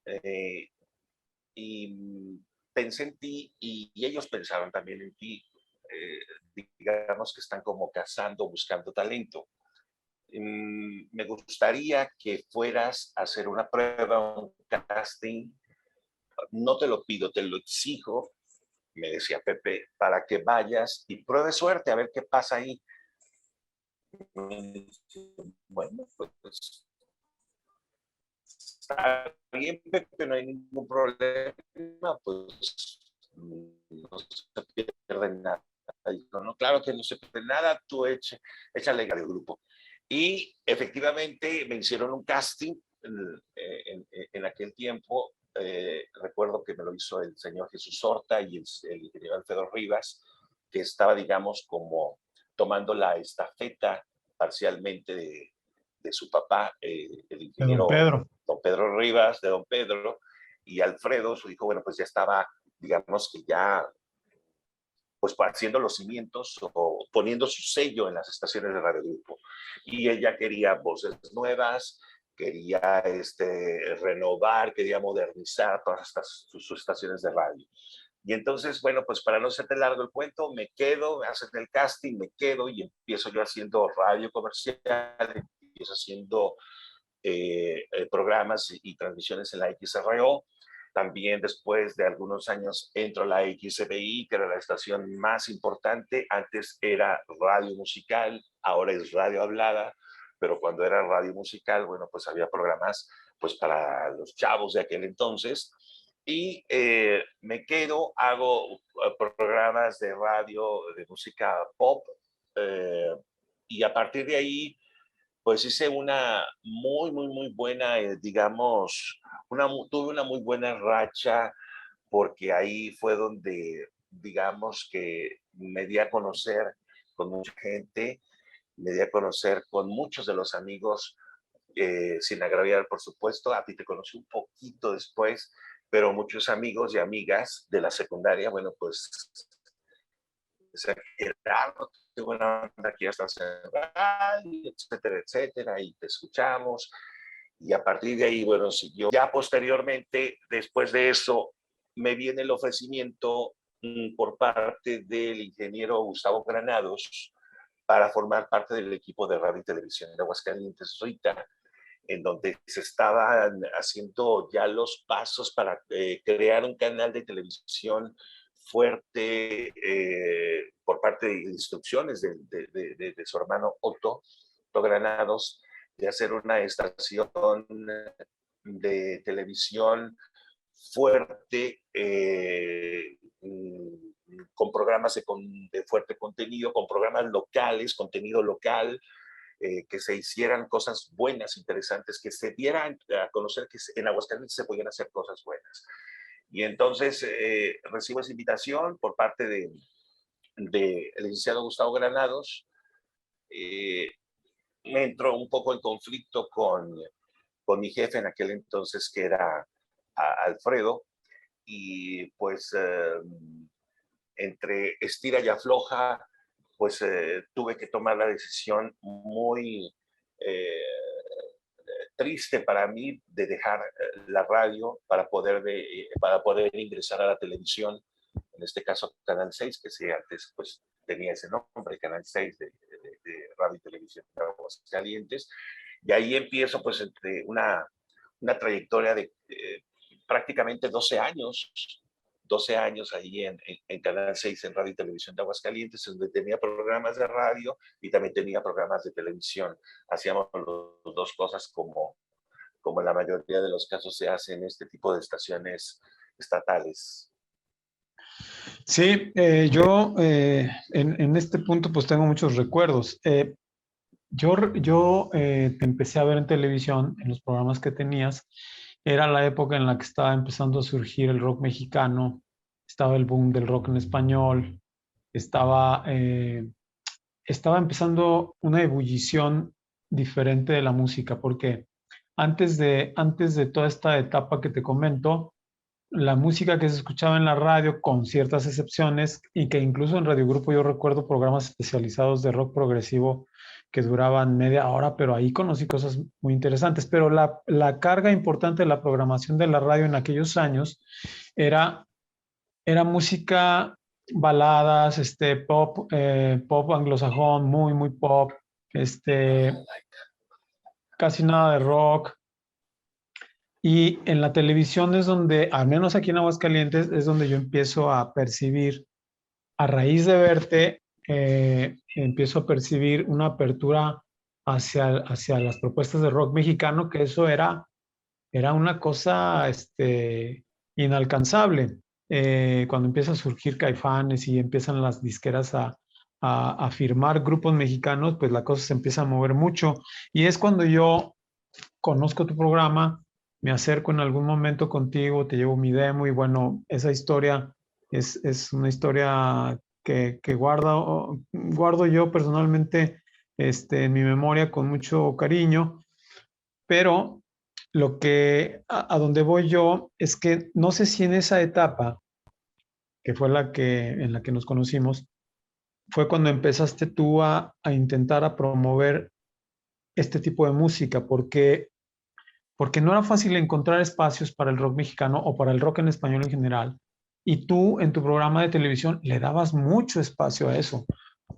Eh, y pensé en ti y ellos pensaron también en ti. Digamos que están como cazando, buscando talento. Me gustaría que fueras a hacer una prueba, un casting. No te lo pido, te lo exijo, me decía Pepe, para que vayas y pruebes suerte, a ver qué pasa ahí. Bueno, pues está bien, Pepe, no hay ningún problema, pues no se pierde nada. Dijo, no, claro que no se pierde nada, tú échale al grupo. Y efectivamente me hicieron un casting en aquel tiempo. Recuerdo que me lo hizo el señor Jesús Horta y el ingeniero Alfredo Rivas, que estaba, digamos, como tomando la estafeta parcialmente de su papá, el De don ingeniero Pedro. don Pedro Rivas, de don Pedro, y Alfredo, su hijo, bueno, pues ya estaba, digamos que ya, pues haciendo los cimientos o poniendo su sello en las estaciones de Radio Grupo. Y ella quería voces nuevas, quería renovar, quería modernizar todas sus estaciones de radio. Y entonces, bueno, pues para no hacerte largo el cuento, me quedo, me hacen el casting, me quedo y empiezo yo haciendo radio comercial, empiezo haciendo programas y transmisiones en la XRO. También después de algunos años entro a la XBI, que era la estación más importante. Antes era radio musical, ahora es radio hablada, pero cuando era radio musical, bueno, pues había programas pues para los chavos de aquel entonces. Y me quedo, hago programas de radio de música pop, y a partir de ahí pues hice una muy buena, digamos, tuve una muy buena racha, porque ahí fue donde, digamos, que me di a conocer con mucha gente, me di a conocer con muchos de los amigos, sin agraviar, por supuesto. A ti te conocí un poquito después, pero muchos amigos y amigas de la secundaria, bueno, pues Gerardo, qué buena onda que ya estás en radio, etcétera, etcétera, y te escuchamos. Y a partir de ahí, bueno, siguió. Ya posteriormente, después de eso, me viene el ofrecimiento por parte del ingeniero Gustavo Granados para formar parte del equipo de radio y televisión de Aguascalientes, RITA, en donde se estaban haciendo ya los pasos para crear un canal de televisión fuerte, por parte de instrucciones de su hermano Otto Granados, de hacer una estación de televisión fuerte, con programas de fuerte contenido, con programas locales, contenido local, que se hicieran cosas buenas, interesantes, que se dieran a conocer que en Aguascalientes se podían hacer cosas buenas. Y entonces recibo esa invitación por parte del licenciado Gustavo Granados. Me entró un poco en conflicto con mi jefe en aquel entonces, que era Alfredo, y pues entre estira y afloja, pues tuve que tomar la decisión muy triste para mí de dejar la radio para poder ingresar a la televisión, en este caso Canal 6, que sí, antes pues tenía ese nombre, Canal 6 de Radio y Televisión de Aguascalientes. Y ahí empiezo pues entre una trayectoria de prácticamente 12 años ahí en Canal 6, en Radio y Televisión de Aguascalientes, donde tenía programas de radio y también tenía programas de televisión. Hacíamos las dos cosas como en la mayoría de los casos se hace en este tipo de estaciones estatales. Sí, yo en este punto pues tengo muchos recuerdos. Yo te empecé a ver en televisión, en los programas que tenías. Era la época en la que estaba empezando a surgir el rock mexicano, estaba el boom del rock en español, estaba empezando una ebullición diferente de la música, porque antes de toda esta etapa que te comento, la música que se escuchaba en la radio, con ciertas excepciones, y que incluso en Radio Grupo yo recuerdo programas especializados de rock progresivo que duraban media hora, pero ahí conocí cosas muy interesantes. Pero la carga importante de la programación de la radio en aquellos años era, era música, baladas, pop anglosajón, muy pop, casi nada de rock. Y en la televisión es donde, al menos aquí en Aguascalientes, es donde yo empiezo a percibir, a raíz de verte, empiezo a percibir una apertura hacia las propuestas de rock mexicano, que eso era una cosa inalcanzable. Cuando empieza a surgir Caifanes y empiezan las disqueras a firmar grupos mexicanos, pues la cosa se empieza a mover mucho. Y es cuando yo conozco tu programa, me acerco en algún momento contigo, te llevo mi demo y bueno, esa historia es una historia que guardo yo personalmente en mi memoria con mucho cariño, pero a donde voy yo es que no sé si en esa etapa, que fue en la que nos conocimos, fue cuando empezaste tú a intentar a promover este tipo de música, porque no era fácil encontrar espacios para el rock mexicano o para el rock en español en general. Y tú en tu programa de televisión le dabas mucho espacio a eso.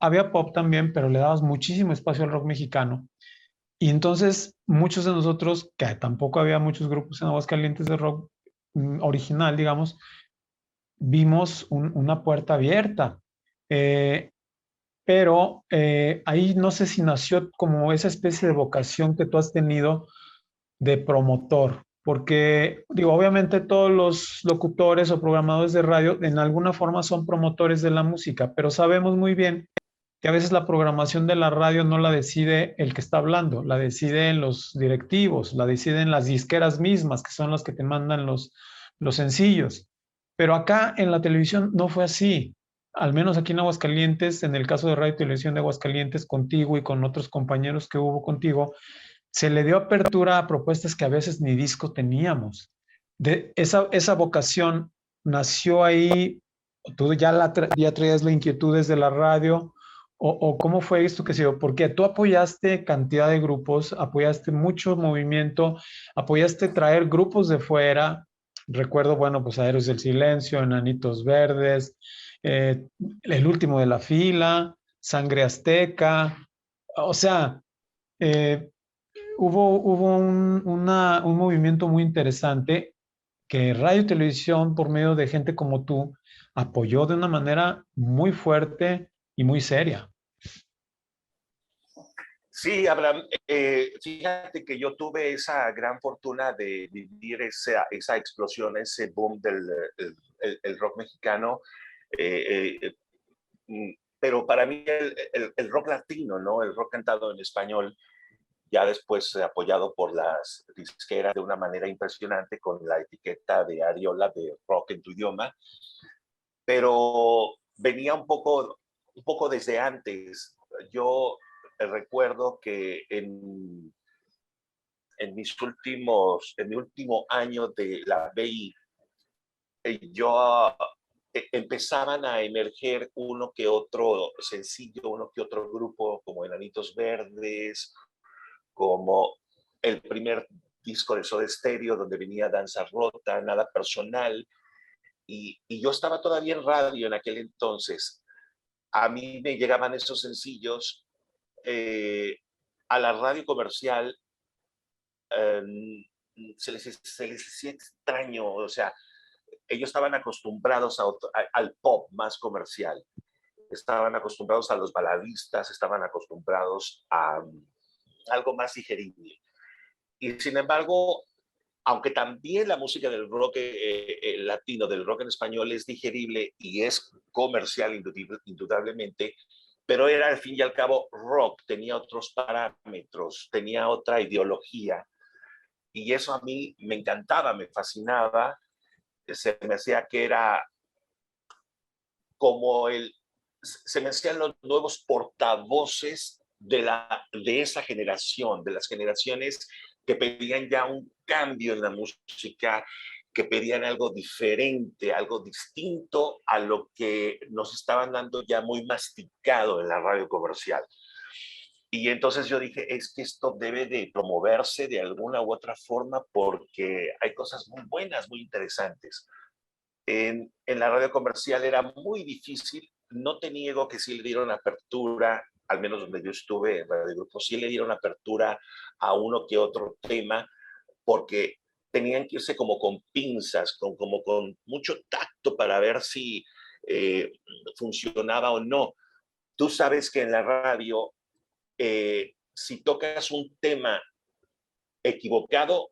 Había pop también, pero le dabas muchísimo espacio al rock mexicano. Y entonces muchos de nosotros, que tampoco había muchos grupos en Aguascalientes de rock original, digamos, vimos una puerta abierta. Eh, pero ahí no sé si nació como esa especie de vocación que tú has tenido de promotor, porque digo, obviamente todos los locutores o programadores de radio en alguna forma son promotores de la música, pero sabemos muy bien que a veces la programación de la radio no la decide el que está hablando, la deciden los directivos, la deciden las disqueras mismas, que son las que te mandan los sencillos. Pero acá en la televisión no fue así. Al menos aquí en Aguascalientes, en el caso de Radio y Televisión de Aguascalientes, contigo y con otros compañeros que hubo contigo, se le dio apertura a propuestas que a veces ni disco teníamos. Esa vocación nació ahí, tú ya traías la inquietud desde la radio, o cómo fue esto que se dio, porque tú apoyaste cantidad de grupos, apoyaste mucho movimiento, apoyaste traer grupos de fuera, recuerdo, bueno, pues Aéreos del Silencio, Enanitos Verdes, eh, El Último de la Fila, Sangre Azteca, o sea, eh, hubo un movimiento muy interesante que Radio y Televisión, por medio de gente como tú, apoyó de una manera muy fuerte y muy seria. Sí, Abraham, fíjate que yo tuve esa gran fortuna de vivir esa explosión, ese boom del el rock mexicano, eh, eh, pero para mí el rock latino, ¿no? El rock cantado en español, ya después apoyado por las disqueras de una manera impresionante con la etiqueta de Ariola de rock en tu idioma, pero venía un poco desde antes. Yo recuerdo que en mi último año de la BI, yo empezaban a emerger uno que otro sencillo, uno que otro grupo, como Enanitos Verdes, como el primer disco de Soda Stereo, donde venía Danza Rota, Nada Personal, y yo estaba todavía en radio en aquel entonces. A mí me llegaban esos sencillos eh, a la radio comercial, eh, se les hacía extraño, o sea, ellos estaban acostumbrados al pop más comercial, estaban acostumbrados a los baladistas, estaban acostumbrados a algo más digerible. Y sin embargo, aunque también la música del rock latino, del rock en español es digerible y es comercial indudablemente, pero era al fin y al cabo rock, tenía otros parámetros, tenía otra ideología y eso a mí me encantaba, me fascinaba, se me hacía que era como se me hacían los nuevos portavoces de esa generación, de las generaciones que pedían ya un cambio en la música, que pedían algo diferente, algo distinto a lo que nos estaban dando ya muy masticado en la radio comercial. Y entonces yo dije, es que esto debe de promoverse de alguna u otra forma porque hay cosas muy buenas, muy interesantes. En la radio comercial era muy difícil, no te niego que sí le dieron apertura, al menos donde yo estuve en Radio Grupo, sí le dieron apertura a uno que otro tema, porque tenían que irse como con pinzas, como con mucho tacto para ver si funcionaba o no. Tú sabes que en la radio, si tocas un tema equivocado,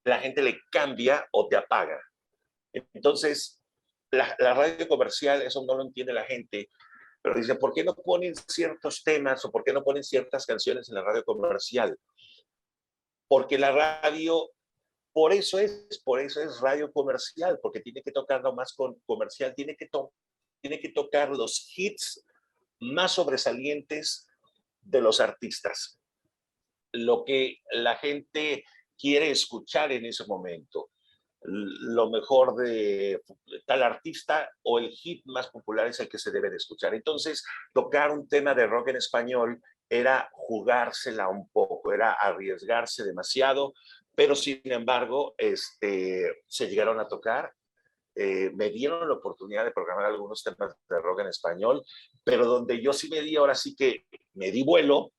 la gente le cambia o te apaga. Entonces, la radio comercial, eso no lo entiende la gente, pero dice, ¿por qué no ponen ciertos temas o por qué no ponen ciertas canciones en la radio comercial? Porque la radio, por eso es radio comercial, porque tiene que tocar lo más comercial, tiene que tocar los hits más sobresalientes de los artistas, lo que la gente quiere escuchar en ese momento, lo mejor de tal artista o el hit más popular es el que se debe de escuchar. Entonces, tocar un tema de rock en español era jugársela un poco, era arriesgarse demasiado, pero sin embargo, se llegaron a tocar. Me dieron la oportunidad de programar algunos temas de rock en español, pero donde yo sí me di, ahora sí que me di vuelo,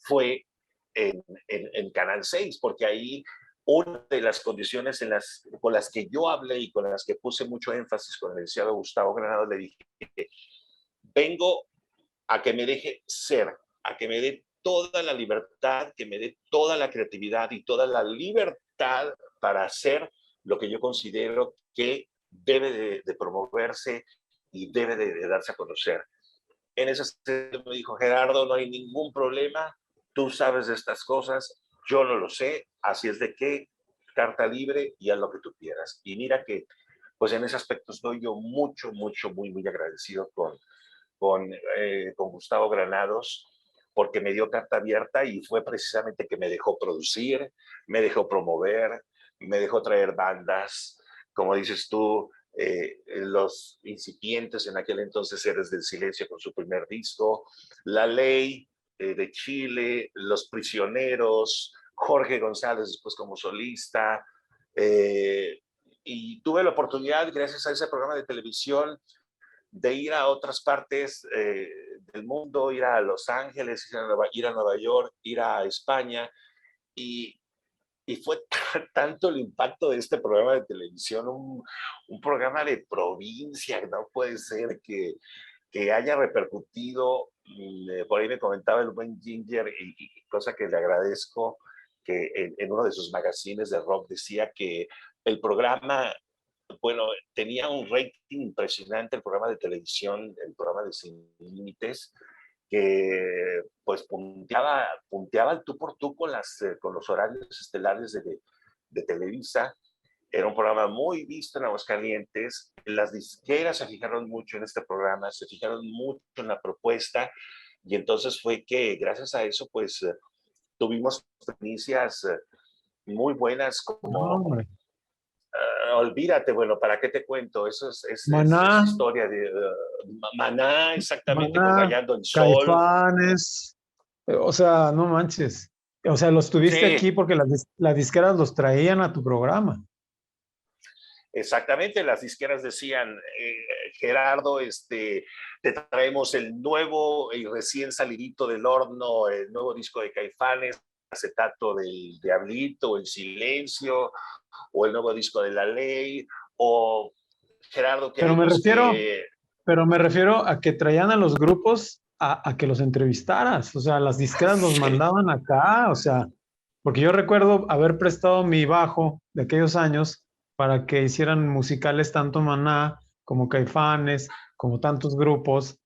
fue en Canal 6, porque ahí una de las condiciones con las que yo hablé y con las que puse mucho énfasis con el licenciado Gustavo Granado, le dije, vengo a que me deje ser, a que me dé toda la libertad, que me dé toda la creatividad y toda la libertad para hacer lo que yo considero que debe de promoverse y debe de darse a conocer. En ese sentido me dijo, Gerardo, no hay ningún problema, tú sabes de estas cosas, yo no lo sé, así es de que carta libre y haz lo que tú quieras. Y mira que, pues en ese aspecto estoy yo muy agradecido con Gustavo Granados, porque me dio carta abierta y fue precisamente que me dejó producir, me dejó promover, me dejó traer bandas, como dices tú, los incipientes en aquel entonces Héroes del Silencio con su primer disco, La Ley de Chile, Los Prisioneros, Jorge González después como solista, y tuve la oportunidad, gracias a ese programa de televisión, de ir a otras partes del mundo, ir a Los Ángeles, ir a Nueva York, ir a España, y, y fue tanto el impacto de este programa de televisión, un programa de provincia, no puede ser que haya repercutido, por ahí me comentaba el buen Ginger, y cosa que le agradezco, que en uno de sus magazines de rock decía que el programa, bueno, tenía un rating impresionante el programa de televisión, el programa de Sin Límites, que pues punteaba al tú por tú con los horarios estelares de Televisa. Era un programa muy visto en Aguascalientes. Las disqueras se fijaron mucho en este programa, se fijaron mucho en la propuesta, y entonces fue que gracias a eso pues tuvimos experiencias muy buenas No, como hombre. olvídate, bueno, ¿para qué te cuento? Eso es Maná, historia de Maná, exactamente, con Maná, Rayando el Sol. Caifanes, o sea, no manches. O sea, los tuviste Sí, aquí porque las disqueras los traían a tu programa. exactamente, las disqueras decían, Gerardo, te traemos el nuevo y recién salidito del horno, el nuevo disco de Caifanes, acetato del Diablito, El Silencio, o el nuevo disco de La Ley, o Gerardo, Pero me queremos refiero, que... pero me refiero a que traían a los grupos a que los entrevistaras. O sea, las disqueras los Sí, mandaban acá, o sea, porque yo recuerdo haber prestado mi bajo de aquellos años para que hicieran musicales tanto Maná como Caifanes, como tantos grupos.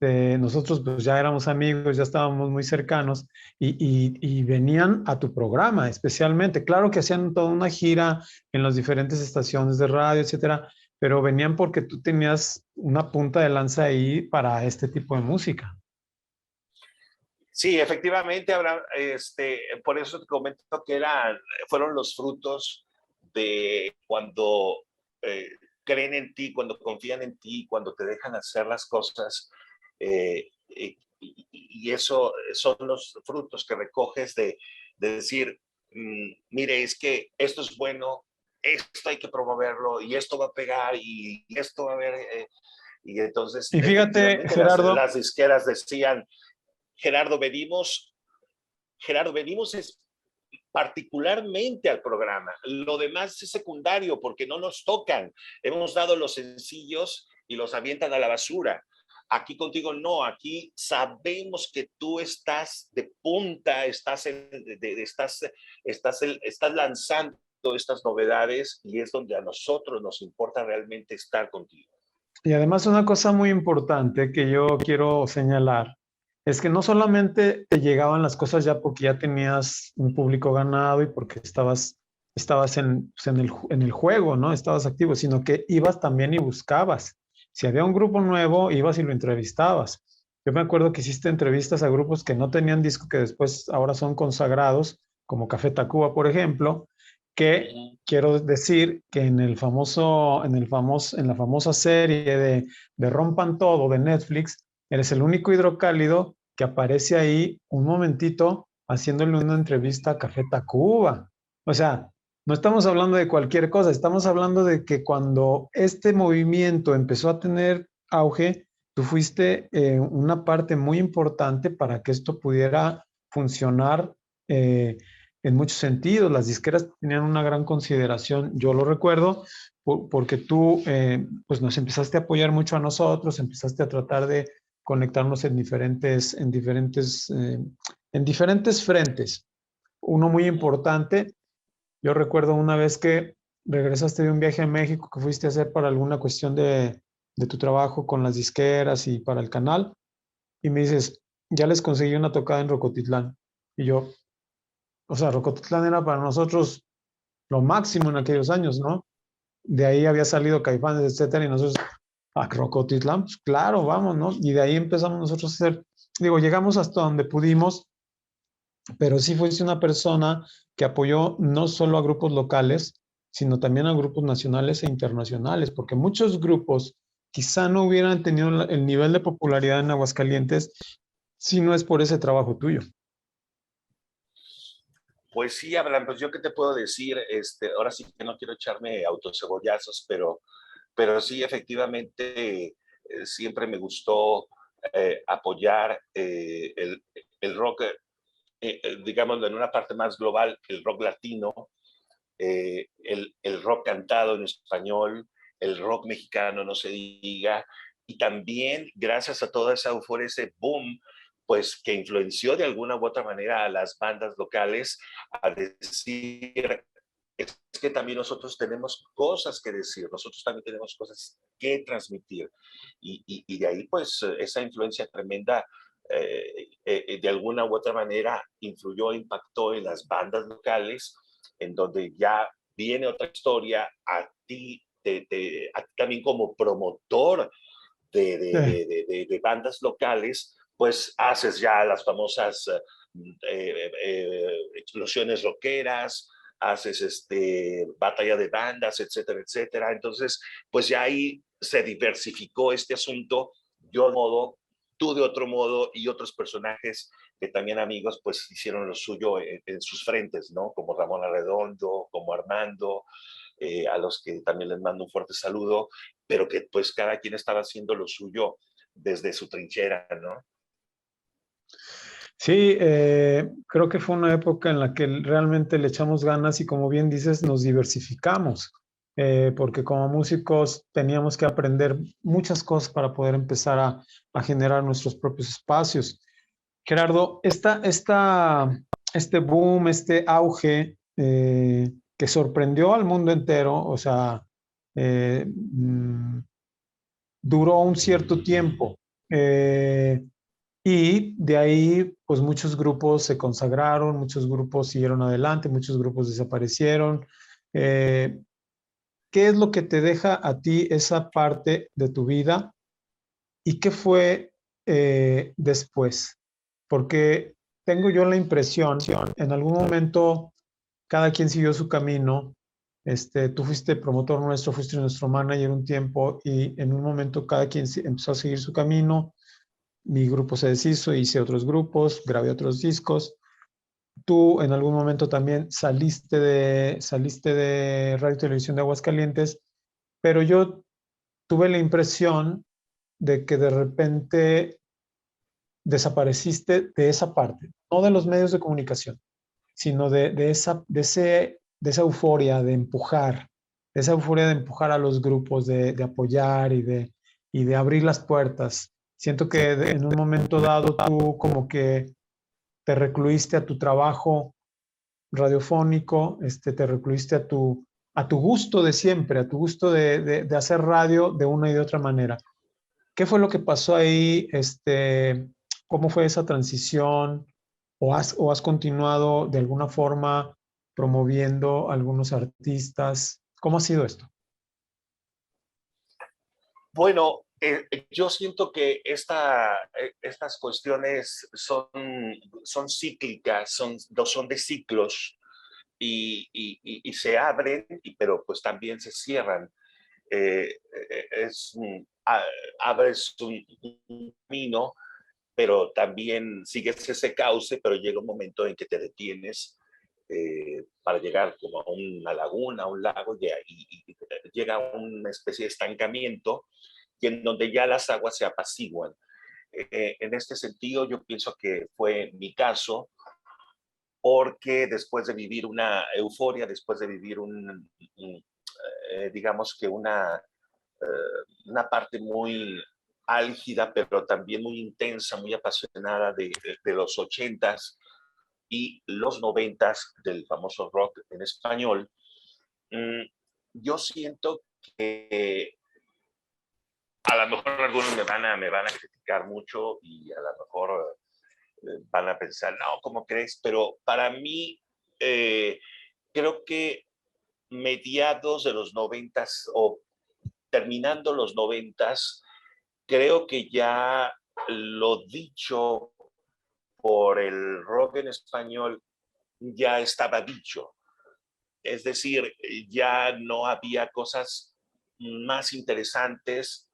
Nosotros pues ya éramos amigos, ya estábamos muy cercanos y venían a tu programa especialmente. Claro que hacían toda una gira en las diferentes estaciones de radio, etcétera, pero venían porque tú tenías una punta de lanza ahí para este tipo de música. sí, efectivamente, Abraham, por eso te comento que fueron los frutos de cuando eh, creen en ti, cuando confían en ti, cuando te dejan hacer las cosas. Y eso son los frutos que recoges de decir, mire, es que esto es bueno, esto hay que promoverlo y esto va a pegar y esto va a haber... y entonces, Y fíjate, efectivamente, Gerardo, las disqueras decían, Gerardo, venimos particularmente al programa. Lo demás es secundario porque no nos tocan. Hemos dado los sencillos y los avientan a la basura. Aquí contigo no, aquí sabemos que tú estás de punta, estás lanzando estas novedades y es donde a nosotros nos importa realmente estar contigo. Y además una cosa muy importante que yo quiero señalar es que no solamente te llegaban las cosas ya porque ya tenías un público ganado y porque estabas en el juego, ¿no? Estabas activo, sino que ibas también y buscabas. Si había un grupo nuevo, ibas y lo entrevistabas. Yo me acuerdo que hiciste entrevistas a grupos que no tenían disco, que después ahora son consagrados, como Café Tacuba, por ejemplo, que quiero decir que en la famosa serie de Rompan Todo de Netflix, eres el único hidrocálido que aparece ahí un momentito haciéndole una entrevista a Café Tacuba. O sea, no estamos hablando de cualquier cosa, estamos hablando de que cuando este movimiento empezó a tener auge, tú fuiste una parte muy importante para que esto pudiera funcionar en muchos sentidos. Las disqueras tenían una gran consideración, yo lo recuerdo, porque tú pues nos empezaste a apoyar mucho a nosotros, empezaste a tratar de conectarnos en diferentes frentes. Uno muy importante, yo recuerdo una vez que regresaste de un viaje a México que fuiste a hacer para alguna cuestión de tu trabajo con las disqueras y para el canal, y me dices, ya les conseguí una tocada en Rocotitlán. Y yo, o sea, Rocotitlán era para nosotros lo máximo en aquellos años, ¿no? De ahí había salido Caifanes, etcétera, y nosotros, a Rocotitlán, pues claro, vamos, ¿no? Y de ahí empezamos nosotros a hacer, digo, llegamos hasta donde pudimos, pero sí fuiste una persona que apoyó no solo a grupos locales, sino también a grupos nacionales e internacionales, porque muchos grupos quizá no hubieran tenido el nivel de popularidad en Aguascalientes si no es por ese trabajo tuyo. Pues sí, Abraham, pues yo qué te puedo decir, ahora sí que no quiero echarme autocebollazos, pero sí, efectivamente, siempre me gustó apoyar el rock, digamos, en una parte más global, el rock latino, el rock cantado en español, el rock mexicano, no se diga, y también gracias a toda esa euforia, ese boom, pues que influenció de alguna u otra manera a las bandas locales a decir, es que también nosotros tenemos cosas que decir, nosotros también tenemos cosas que transmitir. Y de ahí, pues, esa influencia tremenda, de alguna u otra manera, influyó, impactó en las bandas locales, en donde ya viene otra historia a ti, a ti también como promotor de bandas locales, pues haces ya las famosas explosiones rockeras, haces batalla de bandas, etcétera, etcétera. Entonces, pues ya ahí se diversificó este asunto, yo de un modo, tú de otro modo y otros personajes que también amigos pues hicieron lo suyo en sus frentes, ¿no? Como Ramón Arredondo, como Armando, a los que también les mando un fuerte saludo, pero que pues cada quien estaba haciendo lo suyo desde su trinchera, ¿no? Sí, creo que fue una época en la que realmente le echamos ganas y como bien dices, nos diversificamos, porque como músicos teníamos que aprender muchas cosas para poder empezar a generar nuestros propios espacios. Gerardo, este boom, este auge que sorprendió al mundo entero, o sea, eh, mm, duró un cierto tiempo. Y de ahí, pues muchos grupos se consagraron, muchos grupos siguieron adelante, muchos grupos desaparecieron. Eh, ¿Qué es lo que te deja a ti esa parte de tu vida y qué fue después? Porque tengo yo la impresión, en algún momento cada quien siguió su camino. Tú fuiste promotor nuestro, fuiste nuestro manager un tiempo y en un momento cada quien empezó a seguir su camino. Mi grupo se deshizo, hice otros grupos, grabé otros discos. Tú en algún momento también saliste de Radio y Televisión de Aguascalientes, pero yo tuve la impresión de que de repente desapareciste de esa parte, no de los medios de comunicación, sino de esa euforia de esa euforia de empujar a los grupos, de apoyar y de abrir las puertas. Siento que en un momento dado tú como que te recluiste a tu trabajo radiofónico, te recluiste a tu gusto de siempre, a tu gusto de hacer radio de una y de otra manera. ¿Qué fue lo que pasó ahí? ¿Cómo fue esa transición? O has continuado de alguna forma promoviendo a algunos artistas? ¿Cómo ha sido esto? Bueno, yo siento que estas cuestiones son cíclicas, son de ciclos y se abren, pero pues también se cierran. Es, abres un camino, pero también sigues ese cauce, pero llega un momento en que te detienes para llegar como a una laguna, a un lago, y llega a una especie de estancamiento y en donde ya las aguas se apaciguan. En este sentido, yo pienso que fue mi caso, porque después de vivir una euforia, después de vivir digamos que una parte muy álgida, pero también muy intensa, muy apasionada de los 80s y los 90s del famoso rock en español, yo siento que a lo mejor algunos me van a criticar mucho y a lo mejor van a pensar, no, ¿cómo crees? Pero para mí, creo que mediados de los 90s o terminando los 90s, creo que ya lo dicho por el rock en español ya estaba dicho. Es decir, ya no había cosas más interesantes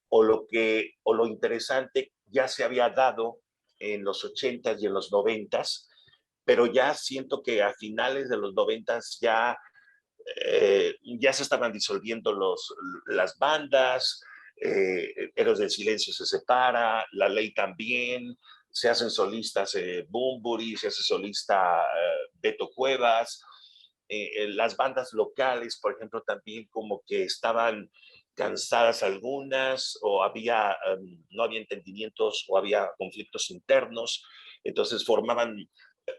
o lo interesante ya se había dado en los 80s y en los 90s, pero ya siento que a finales de los 90s ya se estaban disolviendo las bandas, Héroes del Silencio se separa, La Ley también, se hacen solistas Bunbury, se hace solista Beto Cuevas, las bandas locales, por ejemplo, también como que estaban cansadas algunas o no había entendimientos o había conflictos internos, entonces formaban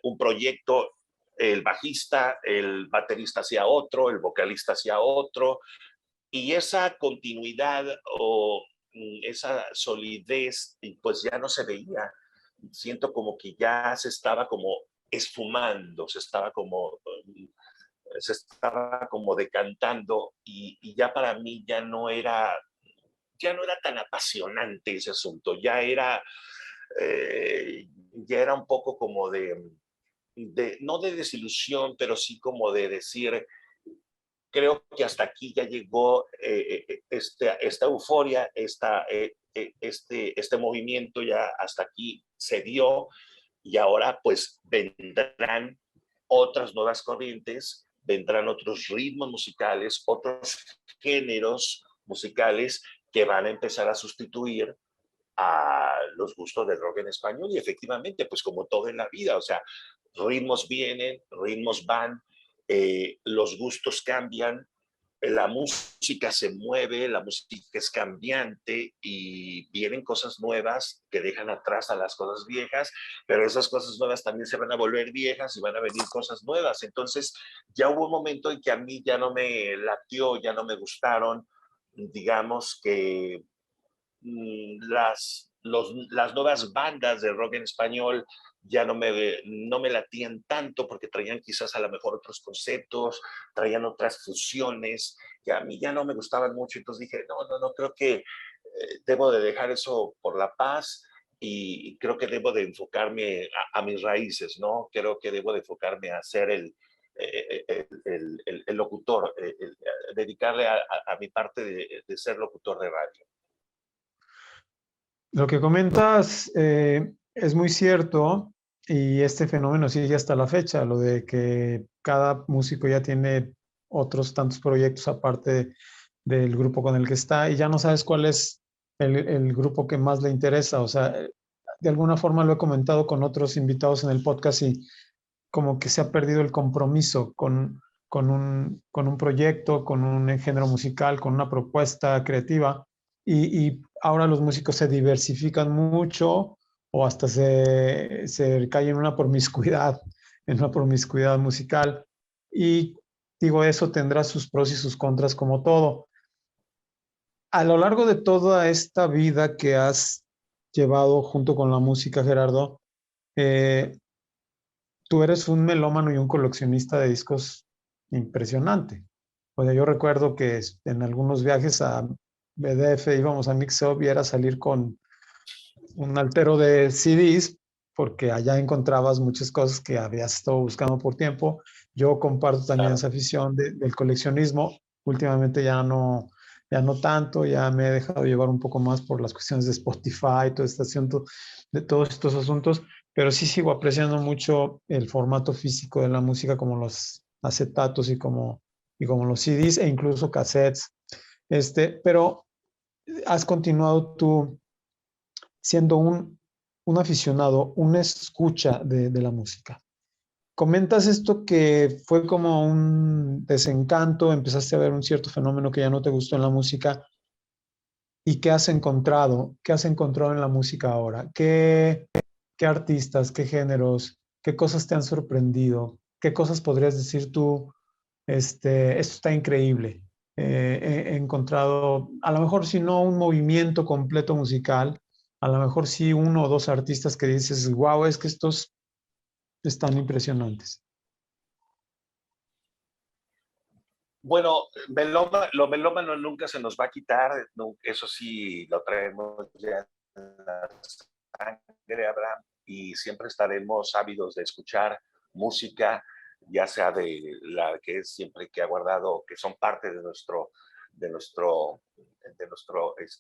un proyecto, el bajista, el baterista hacía otro, el vocalista hacía otro, y esa continuidad o esa solidez pues ya no se veía. Siento como que ya se estaba como esfumando, se estaba como decantando y ya para mí ya no era tan apasionante ese asunto, ya era un poco como no de desilusión, pero sí como de decir, creo que hasta aquí ya llegó esta euforia, este movimiento ya hasta aquí se dio y ahora pues vendrán otras nuevas corrientes, vendrán otros ritmos musicales, otros géneros musicales que van a empezar a sustituir a los gustos del rock en español y efectivamente, pues como todo en la vida, o sea, ritmos vienen, ritmos van, los gustos cambian, la música se mueve, la música es cambiante y vienen cosas nuevas que dejan atrás a las cosas viejas, pero esas cosas nuevas también se van a volver viejas y van a venir cosas nuevas. Entonces ya hubo un momento en que a mí ya no me latió, ya no me gustaron, digamos que las nuevas bandas de rock en español ya no me latían tanto porque traían quizás a lo mejor otros conceptos, traían otras fusiones que a mí ya no me gustaban mucho. Entonces dije, no, creo que debo de dejar eso por la paz y creo que debo de enfocarme a mis raíces, ¿no? Creo que debo de enfocarme a ser el locutor, dedicarle a mi parte de ser locutor de radio. Lo que comentas es muy cierto y este fenómeno sigue hasta la fecha, lo de que cada músico ya tiene otros tantos proyectos aparte del grupo con el que está y ya no sabes cuál es el grupo que más le interesa. O sea, de alguna forma lo he comentado con otros invitados en el podcast y como que se ha perdido el compromiso con un proyecto, con un género musical, con una propuesta creativa. Y ahora los músicos se diversifican mucho o hasta se caen en una promiscuidad musical. Y digo, eso tendrá sus pros y sus contras como todo. A lo largo de toda esta vida que has llevado junto con la música, Gerardo, eh, tú eres un melómano y un coleccionista de discos impresionante. O sea, yo recuerdo que en algunos viajes a BDF íbamos a Mix Up y era salir con un altero de CDs, porque allá encontrabas muchas cosas que habías estado buscando por tiempo. Yo comparto también Claro. esa afición del coleccionismo. Últimamente ya no tanto, ya me he dejado llevar un poco más por las cuestiones de Spotify, todo este asunto, de todos estos asuntos, pero sí sigo apreciando mucho el formato físico de la música, como los acetatos y como los CDs e incluso cassettes. Pero has continuado tú siendo un aficionado, un escucha de la música. Comentas esto que fue como un desencanto, empezaste a ver un cierto fenómeno que ya no te gustó en la música. ¿Y qué has encontrado? ¿Qué has encontrado en la música ahora? ¿Qué artistas, qué géneros, qué cosas te han sorprendido? ¿Qué cosas podrías decir tú, esto está increíble? He encontrado, a lo mejor si no un movimiento completo musical, a lo mejor sí uno o dos artistas que dices, wow, es que estos están impresionantes. Bueno, lo melómano nunca se nos va a quitar, eso sí lo traemos ya en la sangre, Abraham, y siempre estaremos ávidos de escuchar música, ya sea de la que es siempre que ha guardado, que son parte de nuestro, de nuestro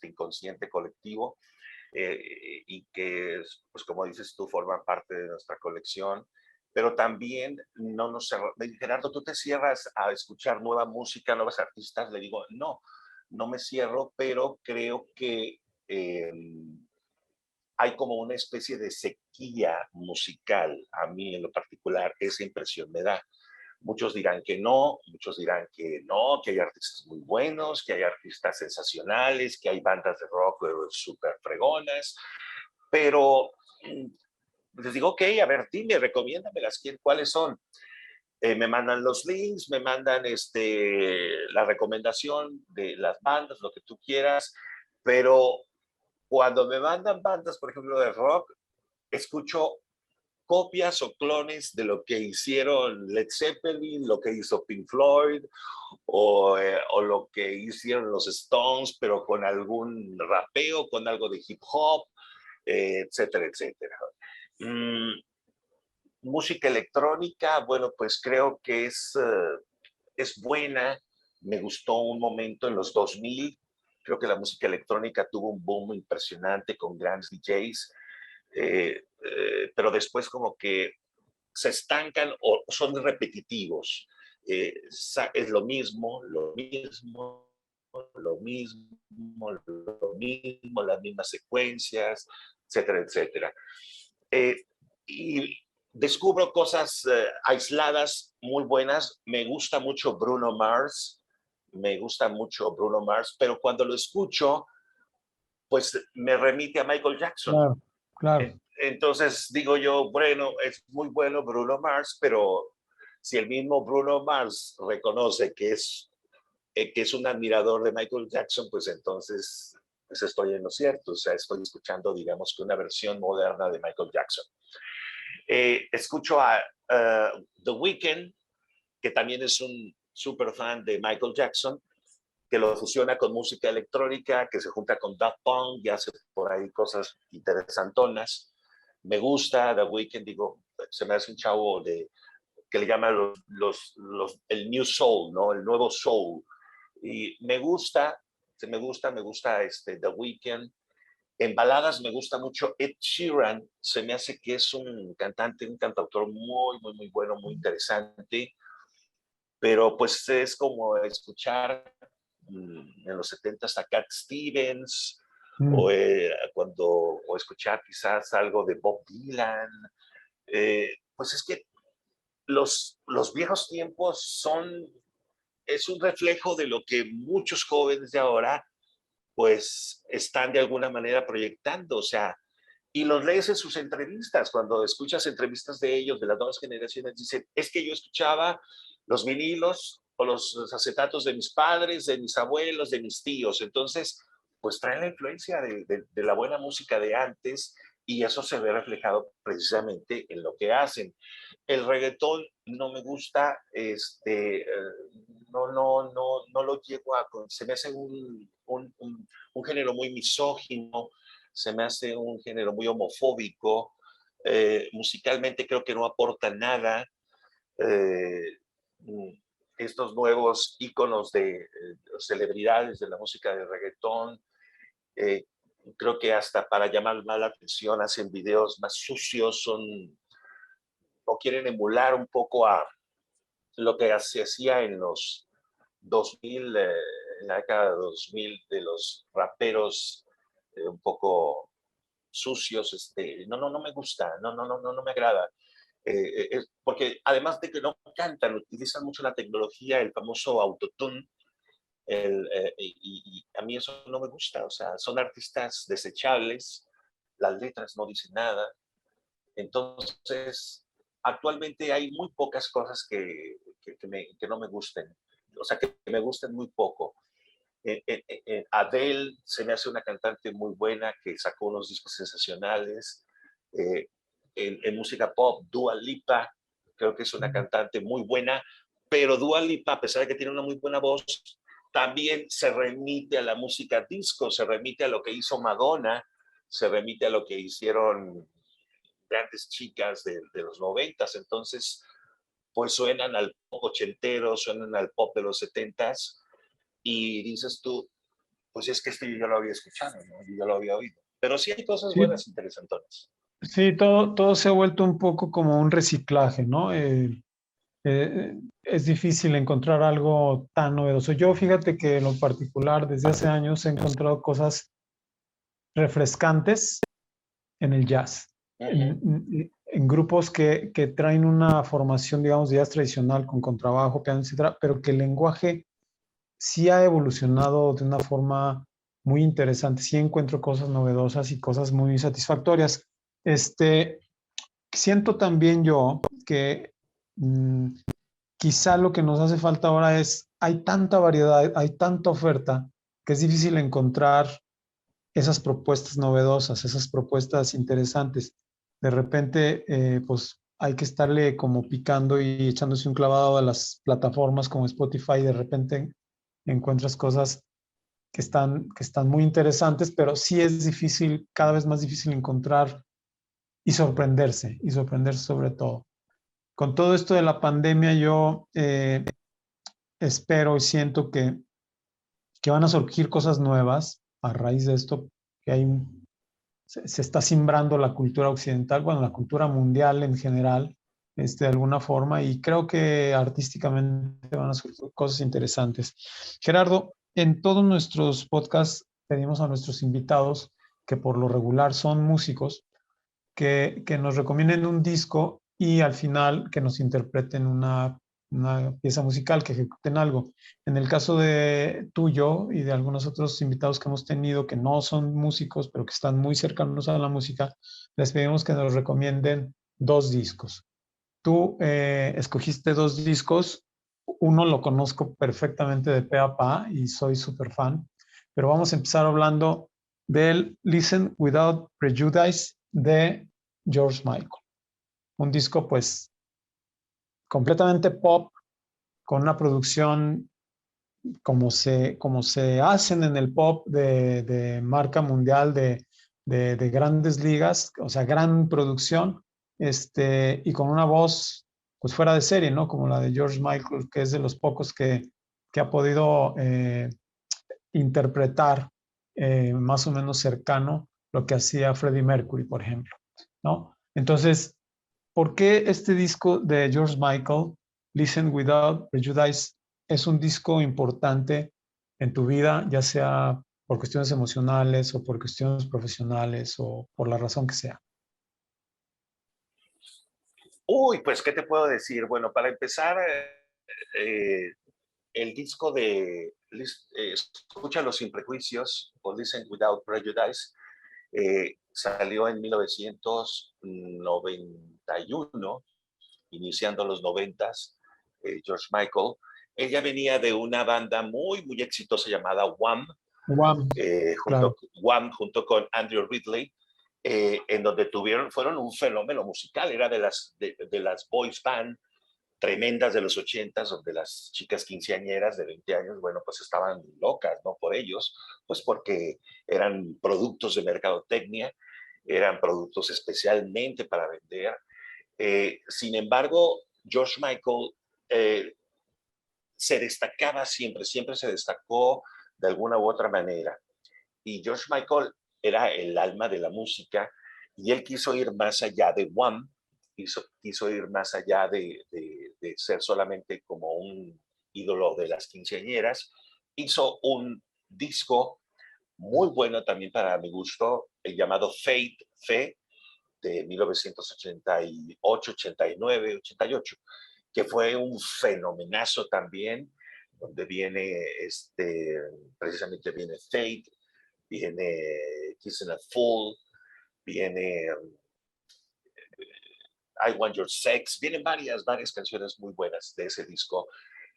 inconsciente colectivo, y que, pues como dices tú, forman parte de nuestra colección, pero también no nos cerramos. Gerardo, ¿tú te cierras a escuchar nueva música, nuevos artistas? Le digo, no, no me cierro, pero creo que eh, hay como una especie de sequía musical. A mí en lo particular esa impresión me da. Muchos dirán que no, muchos dirán que no, que hay artistas muy buenos, que hay artistas sensacionales, que hay bandas de rock súper fregonas, pero les digo, ok, a ver, dime, recomiéndamelas, ¿cuáles son? Me mandan los links, me mandan la recomendación de las bandas, lo que tú quieras, pero cuando me mandan bandas, por ejemplo, de rock, escucho copias o clones de lo que hicieron Led Zeppelin, lo que hizo Pink Floyd o lo que hicieron los Stones, pero con algún rapeo, con algo de hip hop, etcétera, etcétera. Mm, música electrónica, bueno, pues creo que es buena. Me gustó un momento en los 2000. Creo que la música electrónica tuvo un boom impresionante con grandes DJs, pero después como que se estancan o son repetitivos. Es lo mismo, lo mismo, lo mismo, lo mismo, las mismas secuencias, etcétera, etcétera. Y descubro cosas aisladas muy buenas. Me gusta mucho Bruno Mars, me gusta mucho Bruno Mars, pero cuando lo escucho, pues me remite a Michael Jackson. Claro, claro. Entonces digo yo, bueno, es muy bueno Bruno Mars, pero si el mismo Bruno Mars reconoce que es un admirador de Michael Jackson, pues entonces pues estoy en lo cierto. O sea, estoy escuchando, digamos, que una versión moderna de Michael Jackson. Escucho a The Weeknd, que también es un súper fan de Michael Jackson, que lo fusiona con música electrónica, que se junta con Daft Punk y hace por ahí cosas interesantonas. Me gusta The Weeknd, digo, se me hace un chavo que le llaman el New Soul, ¿no? El nuevo soul. Y me gusta The Weeknd. En baladas me gusta mucho Ed Sheeran, se me hace que es un cantante, un cantautor muy, muy, muy bueno, muy interesante, pero pues es como escuchar en los 70s a Cat Stevens, Mm. o escuchar quizás algo de Bob Dylan, pues es que los viejos tiempos es un reflejo de lo que muchos jóvenes de ahora pues están de alguna manera proyectando, o sea, y los lees en sus entrevistas, cuando escuchas entrevistas de ellos, de las nuevas generaciones, dicen, es que yo escuchaba los vinilos o los acetatos de mis padres, de mis abuelos, de mis tíos, entonces, pues traen la influencia de la buena música de antes y eso se ve reflejado precisamente en lo que hacen. El reggaetón no me gusta, no lo llego a, se me hace un género muy misógino, se me hace un género muy homofóbico, musicalmente creo que no aporta nada. Eh, Estos nuevos íconos de celebridades de la música de reggaetón, eh, creo que hasta para llamar más la atención hacen videos más sucios, o quieren emular un poco a lo que se hacía en los 2000, en la década de 2000, de los raperos un poco sucios, no me gusta, no me agrada. Porque además de que no cantan, utilizan mucho la tecnología, el famoso autotune, y a mí eso no me gusta, o sea, son artistas desechables, las letras no dicen nada, entonces actualmente hay muy pocas cosas que no me gusten, o sea, que me gusten muy poco. Adele se me hace una cantante muy buena que sacó unos discos sensacionales. Eh, en música pop, Dua Lipa, creo que es una cantante muy buena, pero Dua Lipa, a pesar de que tiene una muy buena voz, también se remite a la música disco, se remite a lo que hizo Madonna, se remite a lo que hicieron grandes chicas de los 90s. Entonces, pues suenan al pop ochentero, suenan al pop de los 70s, y dices tú, pues es que yo ya lo había escuchado, ¿no? Yo ya lo había oído. Pero sí hay cosas Sí, buenas, interesantes. sí, todo se ha vuelto un poco como un reciclaje, ¿no? Es difícil encontrar algo tan novedoso. Yo fíjate que en lo particular desde hace años he encontrado cosas refrescantes en el jazz, en grupos que traen una formación, digamos, de jazz tradicional con contrabajo, piano, etcétera, pero que el lenguaje sí ha evolucionado de una forma muy interesante. Sí encuentro cosas novedosas y cosas muy satisfactorias. Este, Siento también yo que quizá lo que nos hace falta ahora es, hay tanta variedad, hay tanta oferta, que es difícil encontrar esas propuestas novedosas, esas propuestas interesantes. De repente, pues hay que estarle como picando y echándose un clavado a las plataformas como Spotify. De repente encuentras cosas que están muy interesantes, pero sí es difícil, cada vez más difícil encontrar y sorprenderse sobre todo. Con todo esto de la pandemia, yo espero y siento que van a surgir cosas nuevas a raíz de esto, que se está simbrando la cultura occidental, bueno, la cultura mundial en general, de alguna forma, y creo que artísticamente van a surgir cosas interesantes. Gerardo, en todos nuestros podcasts pedimos a nuestros invitados, que por lo regular son músicos, que nos recomienden un disco y al final que nos interpreten una pieza musical, que ejecuten algo. En el caso de tuyo y de algunos otros invitados que hemos tenido que no son músicos, pero que están muy cercanos a la música, les pedimos que nos recomienden dos discos. Tú escogiste dos discos. Uno lo conozco perfectamente de pe a pa y soy súper fan, pero vamos a empezar hablando del Listen Without Prejudice de George Michael. Un disco pues completamente pop, con una producción como se hacen en el pop de marca mundial, de grandes ligas, o sea, gran producción, y con una voz pues fuera de serie, ¿no? Como la de George Michael, que es de los pocos que ha podido interpretar más o menos cercano lo que hacía Freddie Mercury, por ejemplo, ¿no? Entonces, ¿por qué este disco de George Michael, Listen Without Prejudice, es un disco importante en tu vida, ya sea por cuestiones emocionales o por cuestiones profesionales o por la razón que sea? Uy, pues, ¿qué te puedo decir? Bueno, para empezar, el disco de Escúchalo sin prejuicios o Listen Without Prejudice salió en 1991, iniciando los noventas, George Michael. Ella venía de una banda muy, muy exitosa llamada Wham, Guam, claro. Junto con Andrew Ridley, en donde fueron un fenómeno musical, era de las boys band tremendas de los 80s, donde las chicas quinceañeras de 20 años, bueno, pues estaban locas, ¿no? Por ellos, pues porque eran productos de mercadotecnia, eran productos especialmente para vender. Sin embargo, George Michael eh, se destacaba siempre, siempre se destacó de alguna u otra manera. Y George Michael era el alma de la música y él quiso ir más allá de Wham, quiso ir más allá de ser solamente como un ídolo de las quinceañeras. Hizo un disco muy bueno también para mi gusto, llamado Fe, de 1988, 89, 88, que fue un fenomenazo también, donde viene precisamente viene Fate, viene Kissing a Fool, viene I Want Your Sex, vienen varias canciones muy buenas de ese disco,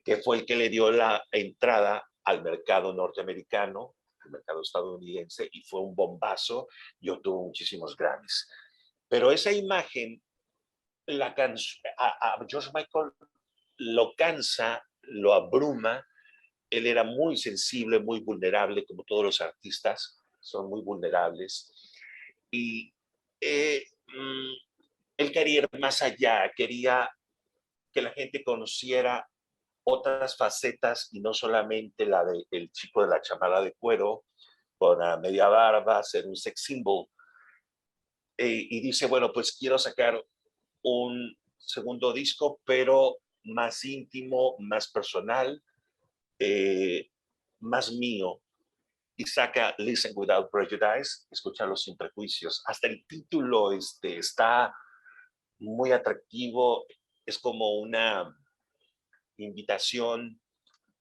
que fue el que le dio la entrada al mercado norteamericano, al mercado estadounidense, y fue un bombazo y obtuvo muchísimos Grammys. Pero esa imagen, a George Michael lo cansa, lo abruma. Él era muy sensible, muy vulnerable, como todos los artistas son muy vulnerables. Y eh, mm, él quería ir más allá, quería que la gente conociera otras facetas y no solamente la del chico de la chamarra de cuero, con la media barba, ser un sex symbol. Y dice, bueno, pues quiero sacar un segundo disco, pero más íntimo, más personal, eh, más mío. Y saca Listen Without Prejudice, escúchalo sin prejuicios. Hasta el título está muy atractivo, es como una invitación,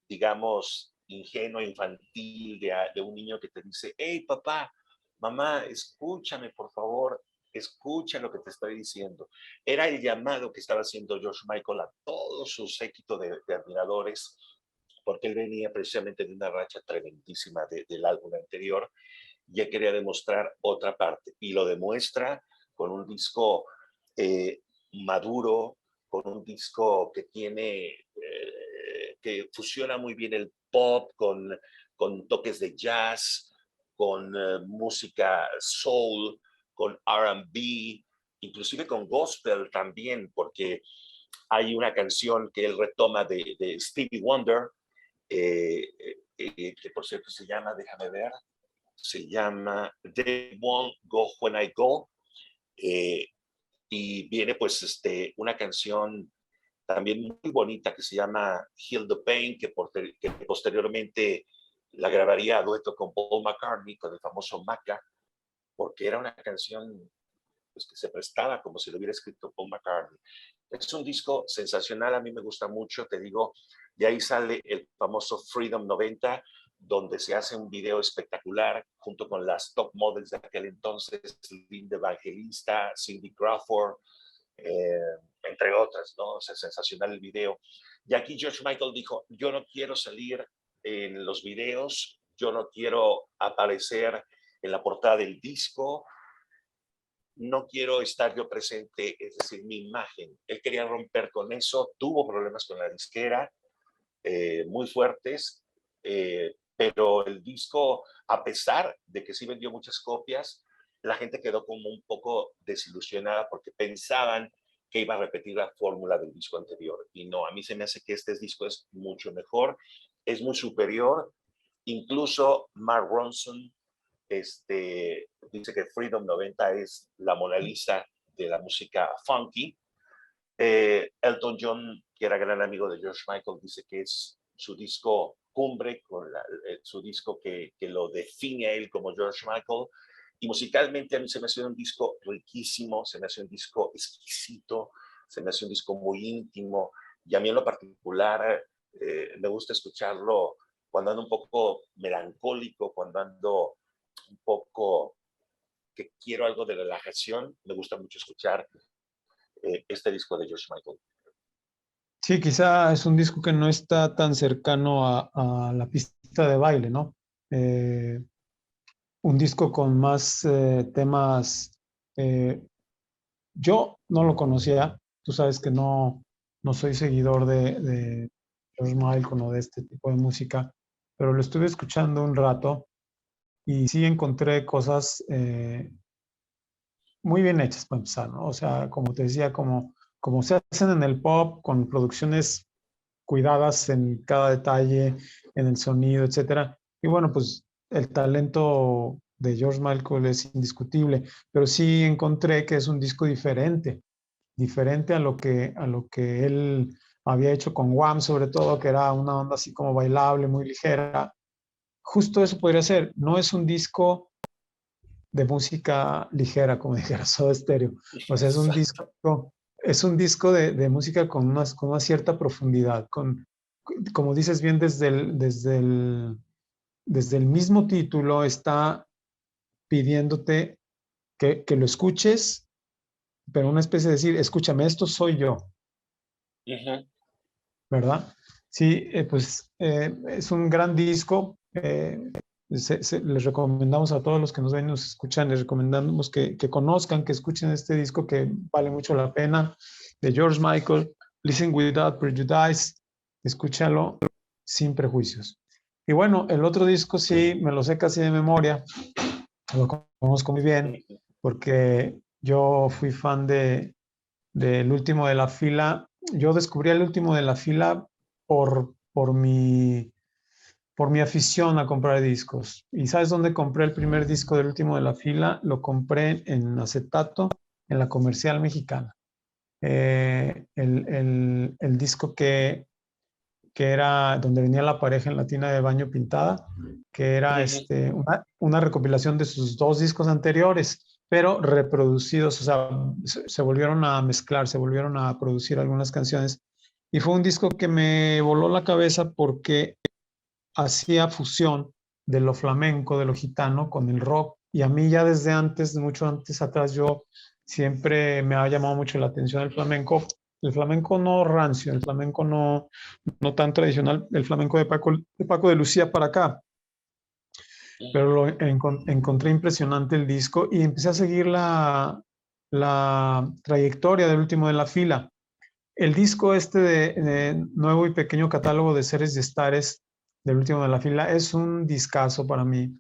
digamos, ingenua, infantil, de un niño que te dice, hey papá, mamá, escúchame por favor, escucha lo que te estoy diciendo. Era el llamado que estaba haciendo George Michael a todo su séquito de admiradores, porque él venía precisamente de una racha tremendísima del álbum anterior, y él quería demostrar otra parte, y lo demuestra con un disco maduro, con un disco que que fusiona muy bien el pop con toques de jazz, con música soul, con R&B, inclusive con gospel también, porque hay una canción que él retoma de Stevie Wonder, que por cierto se llama, déjame ver, se llama They Won't Go When I Go, eh, y viene pues una canción también muy bonita que se llama Heal the Pain, que posteriormente la grabaría a dueto con Paul McCartney, con el famoso Maca, porque era una canción pues, que se prestaba como si lo hubiera escrito Paul McCartney. Es un disco sensacional, a mí me gusta mucho, te digo, de ahí sale el famoso Freedom 90, donde se hace un video espectacular junto con las top models de aquel entonces, Linda Evangelista, Cindy Crawford, entre otras, ¿no? O sea, sensacional el video. Y aquí George Michael dijo, yo no quiero salir en los videos, yo no quiero aparecer en la portada del disco, no quiero estar yo presente, es decir, mi imagen. Él quería romper con eso, tuvo problemas con la disquera muy fuertes, pero el disco, a pesar de que sí vendió muchas copias, la gente quedó como un poco desilusionada porque pensaban que iba a repetir la fórmula del disco anterior. Y no, a mí se me hace que este disco es mucho mejor, es muy superior. Incluso Mark Ronson dice que Freedom 90 es la Mona Lisa de la música funky. Elton John, que era gran amigo de George Michael, dice que es su disco cumbre, su disco que lo define a él como George Michael. Y musicalmente a mí se me hace un disco riquísimo, se me hace un disco exquisito, se me hace un disco muy íntimo, y a mí en lo particular me gusta escucharlo cuando ando un poco melancólico, cuando ando un poco que quiero algo de relajación. Me gusta mucho escuchar este disco de George Michael. Sí, quizá es un disco que no está tan cercano a la pista de baile, ¿no? Eh, un disco con más temas. eh, yo no lo conocía, tú sabes que no soy seguidor de George Michael o de este tipo de música, pero lo estuve escuchando un rato y sí encontré cosas muy bien hechas para empezar, ¿no? O sea, como te decía, como se hacen en el pop, con producciones cuidadas en cada detalle, en el sonido, etcétera. Y bueno, pues el talento de George Michael es indiscutible, pero sí encontré que es un disco diferente, diferente a lo que él había hecho con Wham, sobre todo, que era una onda así como bailable, muy ligera. Justo eso podría ser. No es un disco de música ligera, como dijera Soda Stereo. O sea, Exacto. es un disco de música con una cierta profundidad, como dices bien, desde el mismo título está pidiéndote que lo escuches, pero una especie de decir, escúchame, esto soy yo, Uh-huh. ¿verdad? Sí, pues es un gran disco. Les recomendamos a todos los que nos ven y nos escuchan, les recomendamos que conozcan, que escuchen este disco que vale mucho la pena, de George Michael, Listen Without Prejudice, escúchalo sin prejuicios. Y bueno, el otro disco sí me lo sé casi de memoria, lo conozco muy bien, porque yo fui fan del último de la fila. Yo descubrí el último de la fila por mi afición a comprar discos. ¿Y sabes dónde compré el primer disco del último de la fila? Lo compré en acetato en la Comercial Mexicana. El disco que era donde venía la pareja en la tina de baño pintada, que era Uh-huh. una recopilación de sus dos discos anteriores, pero reproducidos, o sea, se volvieron a mezclar, se volvieron a producir algunas canciones. Y fue un disco que me voló la cabeza porque hacía fusión de lo flamenco, de lo gitano con el rock. Y a mí ya desde antes, mucho antes atrás, yo siempre me ha llamado mucho la atención el flamenco no rancio, el flamenco no tan tradicional, el flamenco de Paco de Lucía para acá. Pero encontré impresionante el disco y empecé a seguir la trayectoria del último de la fila. El disco este de nuevo y pequeño catálogo de seres y estares del último de la fila es un discazo para mí.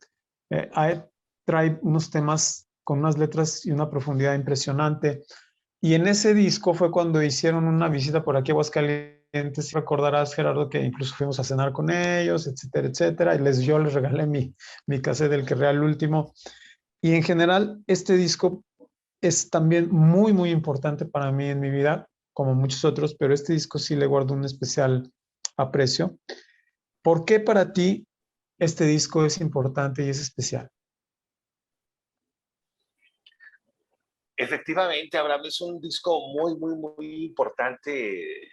Trae unos temas con unas letras y una profundidad impresionante. Y en ese disco fue cuando hicieron una visita por aquí a Aguascalientes. Recordarás, Gerardo, que incluso fuimos a cenar con ellos, etcétera, etcétera. Y yo les regalé mi cassette del que era el último. Y en general, este disco es también muy, muy importante para mí en mi vida, como muchos otros, pero este disco sí le guardo un especial aprecio. ¿Por qué para ti este disco es importante y es especial? Efectivamente, Abraham, es un disco muy, muy, muy importante,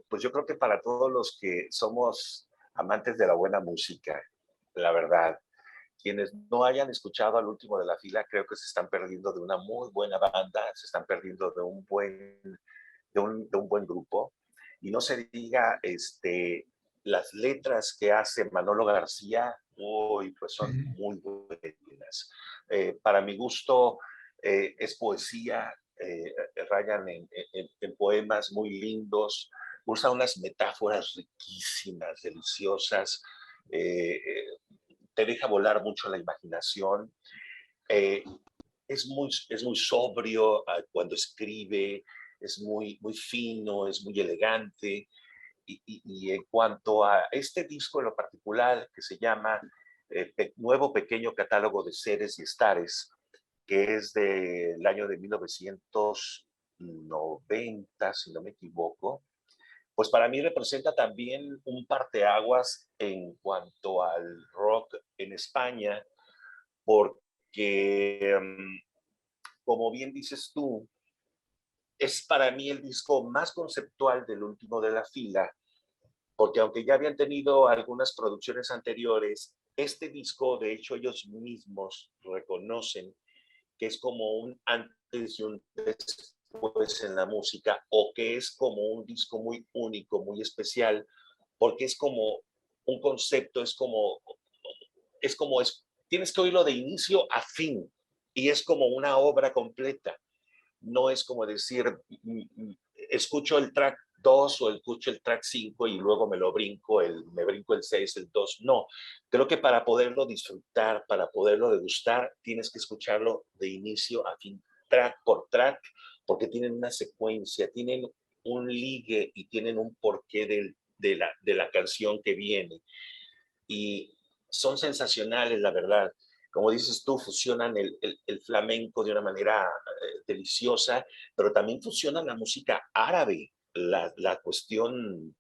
pues yo creo que para todos los que somos amantes de la buena música, la verdad. Quienes no hayan escuchado al último de la fila, creo que se están perdiendo de una muy buena banda, se están perdiendo de un buen grupo. Y no se diga las letras que hace Manolo García, uy, pues son muy buenas. Para mi gusto, es poesía, rayan en poemas muy lindos, usa unas metáforas riquísimas, deliciosas, te deja volar mucho la imaginación. Eh, es muy sobrio cuando escribe, es muy, muy fino, es muy elegante. Y en cuanto a este disco en lo particular, que se llama Nuevo Pequeño Catálogo de Seres y Estares, que es del año de 1990, si no me equivoco, pues para mí representa también un parteaguas en cuanto al rock en España, porque, como bien dices tú, es para mí el disco más conceptual del último de la fila, porque aunque ya habían tenido algunas producciones anteriores, este disco, de hecho, ellos mismos reconocen que es como un antes y un después en la música, o que es como un disco muy único, muy especial, porque es como un concepto, tienes que oírlo de inicio a fin, y es como una obra completa. No es como decir, escucho el track 2 o escucho el track 5 y luego me brinco el 6, el 2. No, creo que para poderlo disfrutar, para poderlo degustar, tienes que escucharlo de inicio a fin, track por track, porque tienen una secuencia, tienen un ligue y tienen un porqué de la canción que viene. Y son sensacionales, la verdad. Como dices tú, fusionan el flamenco de una manera deliciosa, pero también fusionan la música árabe, la cuestión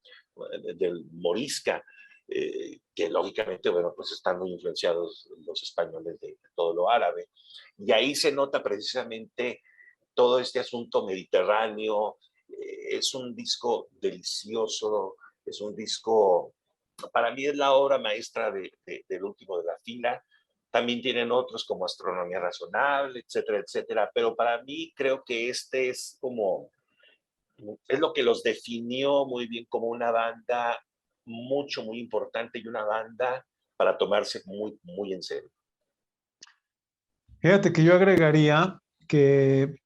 del morisca, que lógicamente, bueno, pues están muy influenciados los españoles de todo lo árabe. Y ahí se nota precisamente todo este asunto mediterráneo. Es un disco delicioso, es un disco, para mí es la obra maestra del último de la fila. También tienen otros como Astronomía Razonable, etcétera, etcétera. Pero para mí creo que este es lo que los definió muy bien como una banda muy importante y una banda para tomarse muy, muy en serio. Fíjate que yo agregaría que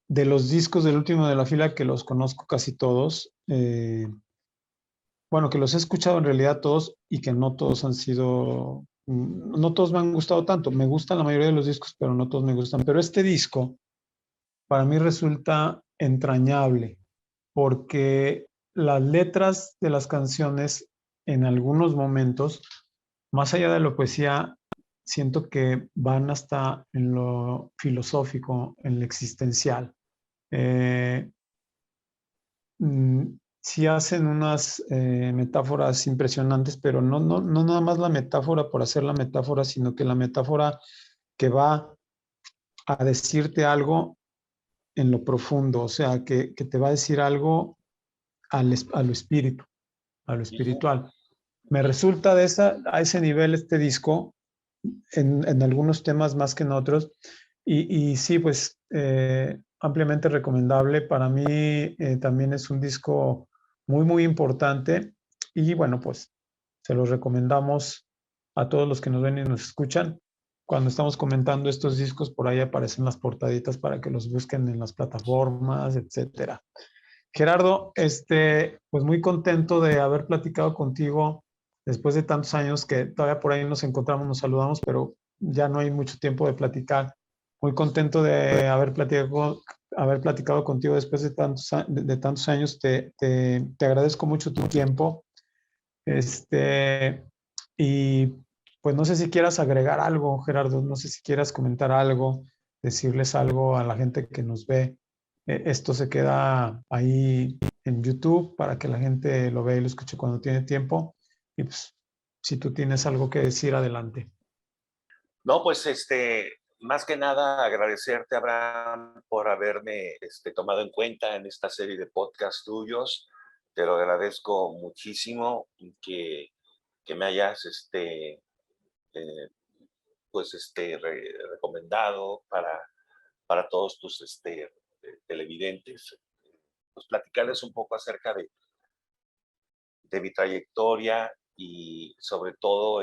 de los discos del último de la fila, que los conozco casi todos, bueno, que los he escuchado en realidad todos y que no todos han sido, no todos me han gustado tanto. Me gustan la mayoría de los discos, pero no todos me gustan. Pero este disco para mí resulta entrañable porque las letras de las canciones en algunos momentos, más allá de la poesía, siento que van hasta en lo filosófico, en lo existencial. Eh, sí hacen unas metáforas impresionantes, pero no nada más la metáfora por hacer la metáfora, sino que la metáfora que va a decirte algo en lo profundo, o sea, que te va a decir algo a lo espíritu, a lo espiritual. Me resulta a ese nivel este disco, en algunos temas más que en otros, y sí, pues ampliamente recomendable. Para mí también es un disco muy importante y bueno, pues se los recomendamos a todos los que nos ven y nos escuchan. Cuando estamos comentando estos discos, por ahí aparecen las portaditas para que los busquen en las plataformas, etcétera. Gerardo, pues muy contento de haber platicado contigo después de tantos años que todavía por ahí nos encontramos, nos saludamos, pero ya no hay mucho tiempo de platicar. Muy contento de haber platicado contigo después de tantos años. Te agradezco mucho tu tiempo. Y pues no sé si quieras agregar algo, Gerardo, no sé si quieras comentar algo, decirles algo a la gente que nos ve. Esto se queda ahí en YouTube para que la gente lo vea y lo escuche cuando tiene tiempo. Y pues, si tú tienes algo que decir, adelante. No, pues más que nada agradecerte, Abraham, por haberme tomado en cuenta en esta serie de podcasts tuyos. Te lo agradezco muchísimo que me hayas eh, pues recomendado para todos tus televidentes, pues platicarles un poco acerca de mi trayectoria y sobre todo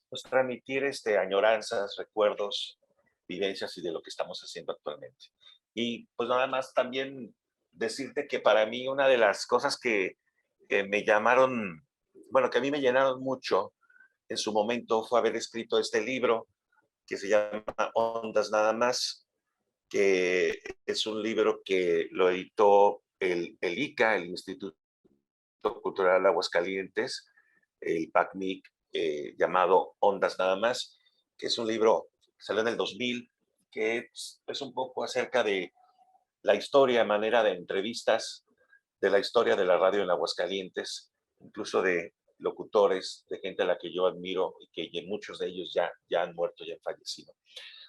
pues transmitir añoranzas, recuerdos, vivencias y de lo que estamos haciendo actualmente. Y pues nada más también decirte que para mí una de las cosas que me llamaron, bueno, que a mí me llenaron mucho en su momento fue haber escrito este libro que se llama Ondas Nada Más, que es un libro que lo editó el ICA, el Instituto Cultural Aguascalientes, el PACMIC, llamado Ondas Nada Más, que es un libro que salió en el 2000, que es un poco acerca de la historia, manera de entrevistas, de la historia de la radio en Aguascalientes, incluso de locutores, de gente a la que yo admiro y que muchos de ellos ya han muerto, ya han fallecido.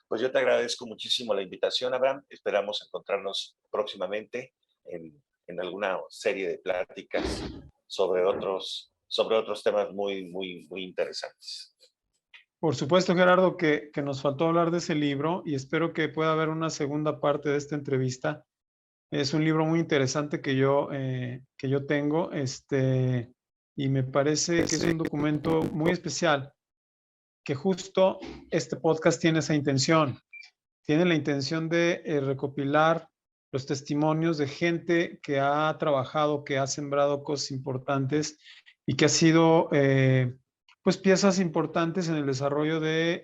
Pues yo te agradezco muchísimo la invitación, Abraham. Esperamos encontrarnos próximamente en alguna serie de pláticas sobre otros temas muy interesantes. Por supuesto, Gerardo, que nos faltó hablar de ese libro y espero que pueda haber una segunda parte de esta entrevista. Es un libro muy interesante que yo tengo, y me parece que es un documento muy especial, que justo este podcast tiene esa intención. Tiene la intención de recopilar los testimonios de gente que ha trabajado, que ha sembrado cosas importantes y que ha sido pues piezas importantes en el desarrollo de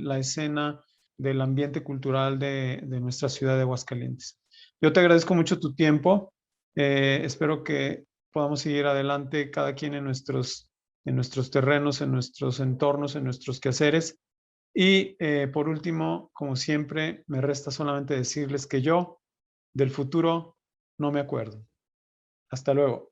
la escena del ambiente cultural de nuestra ciudad de Aguascalientes. Yo te agradezco mucho tu tiempo. Espero que podamos seguir adelante cada quien en nuestros terrenos, en nuestros entornos, en nuestros quehaceres. Y por último, como siempre, me resta solamente decirles que yo del futuro no me acuerdo. Hasta luego.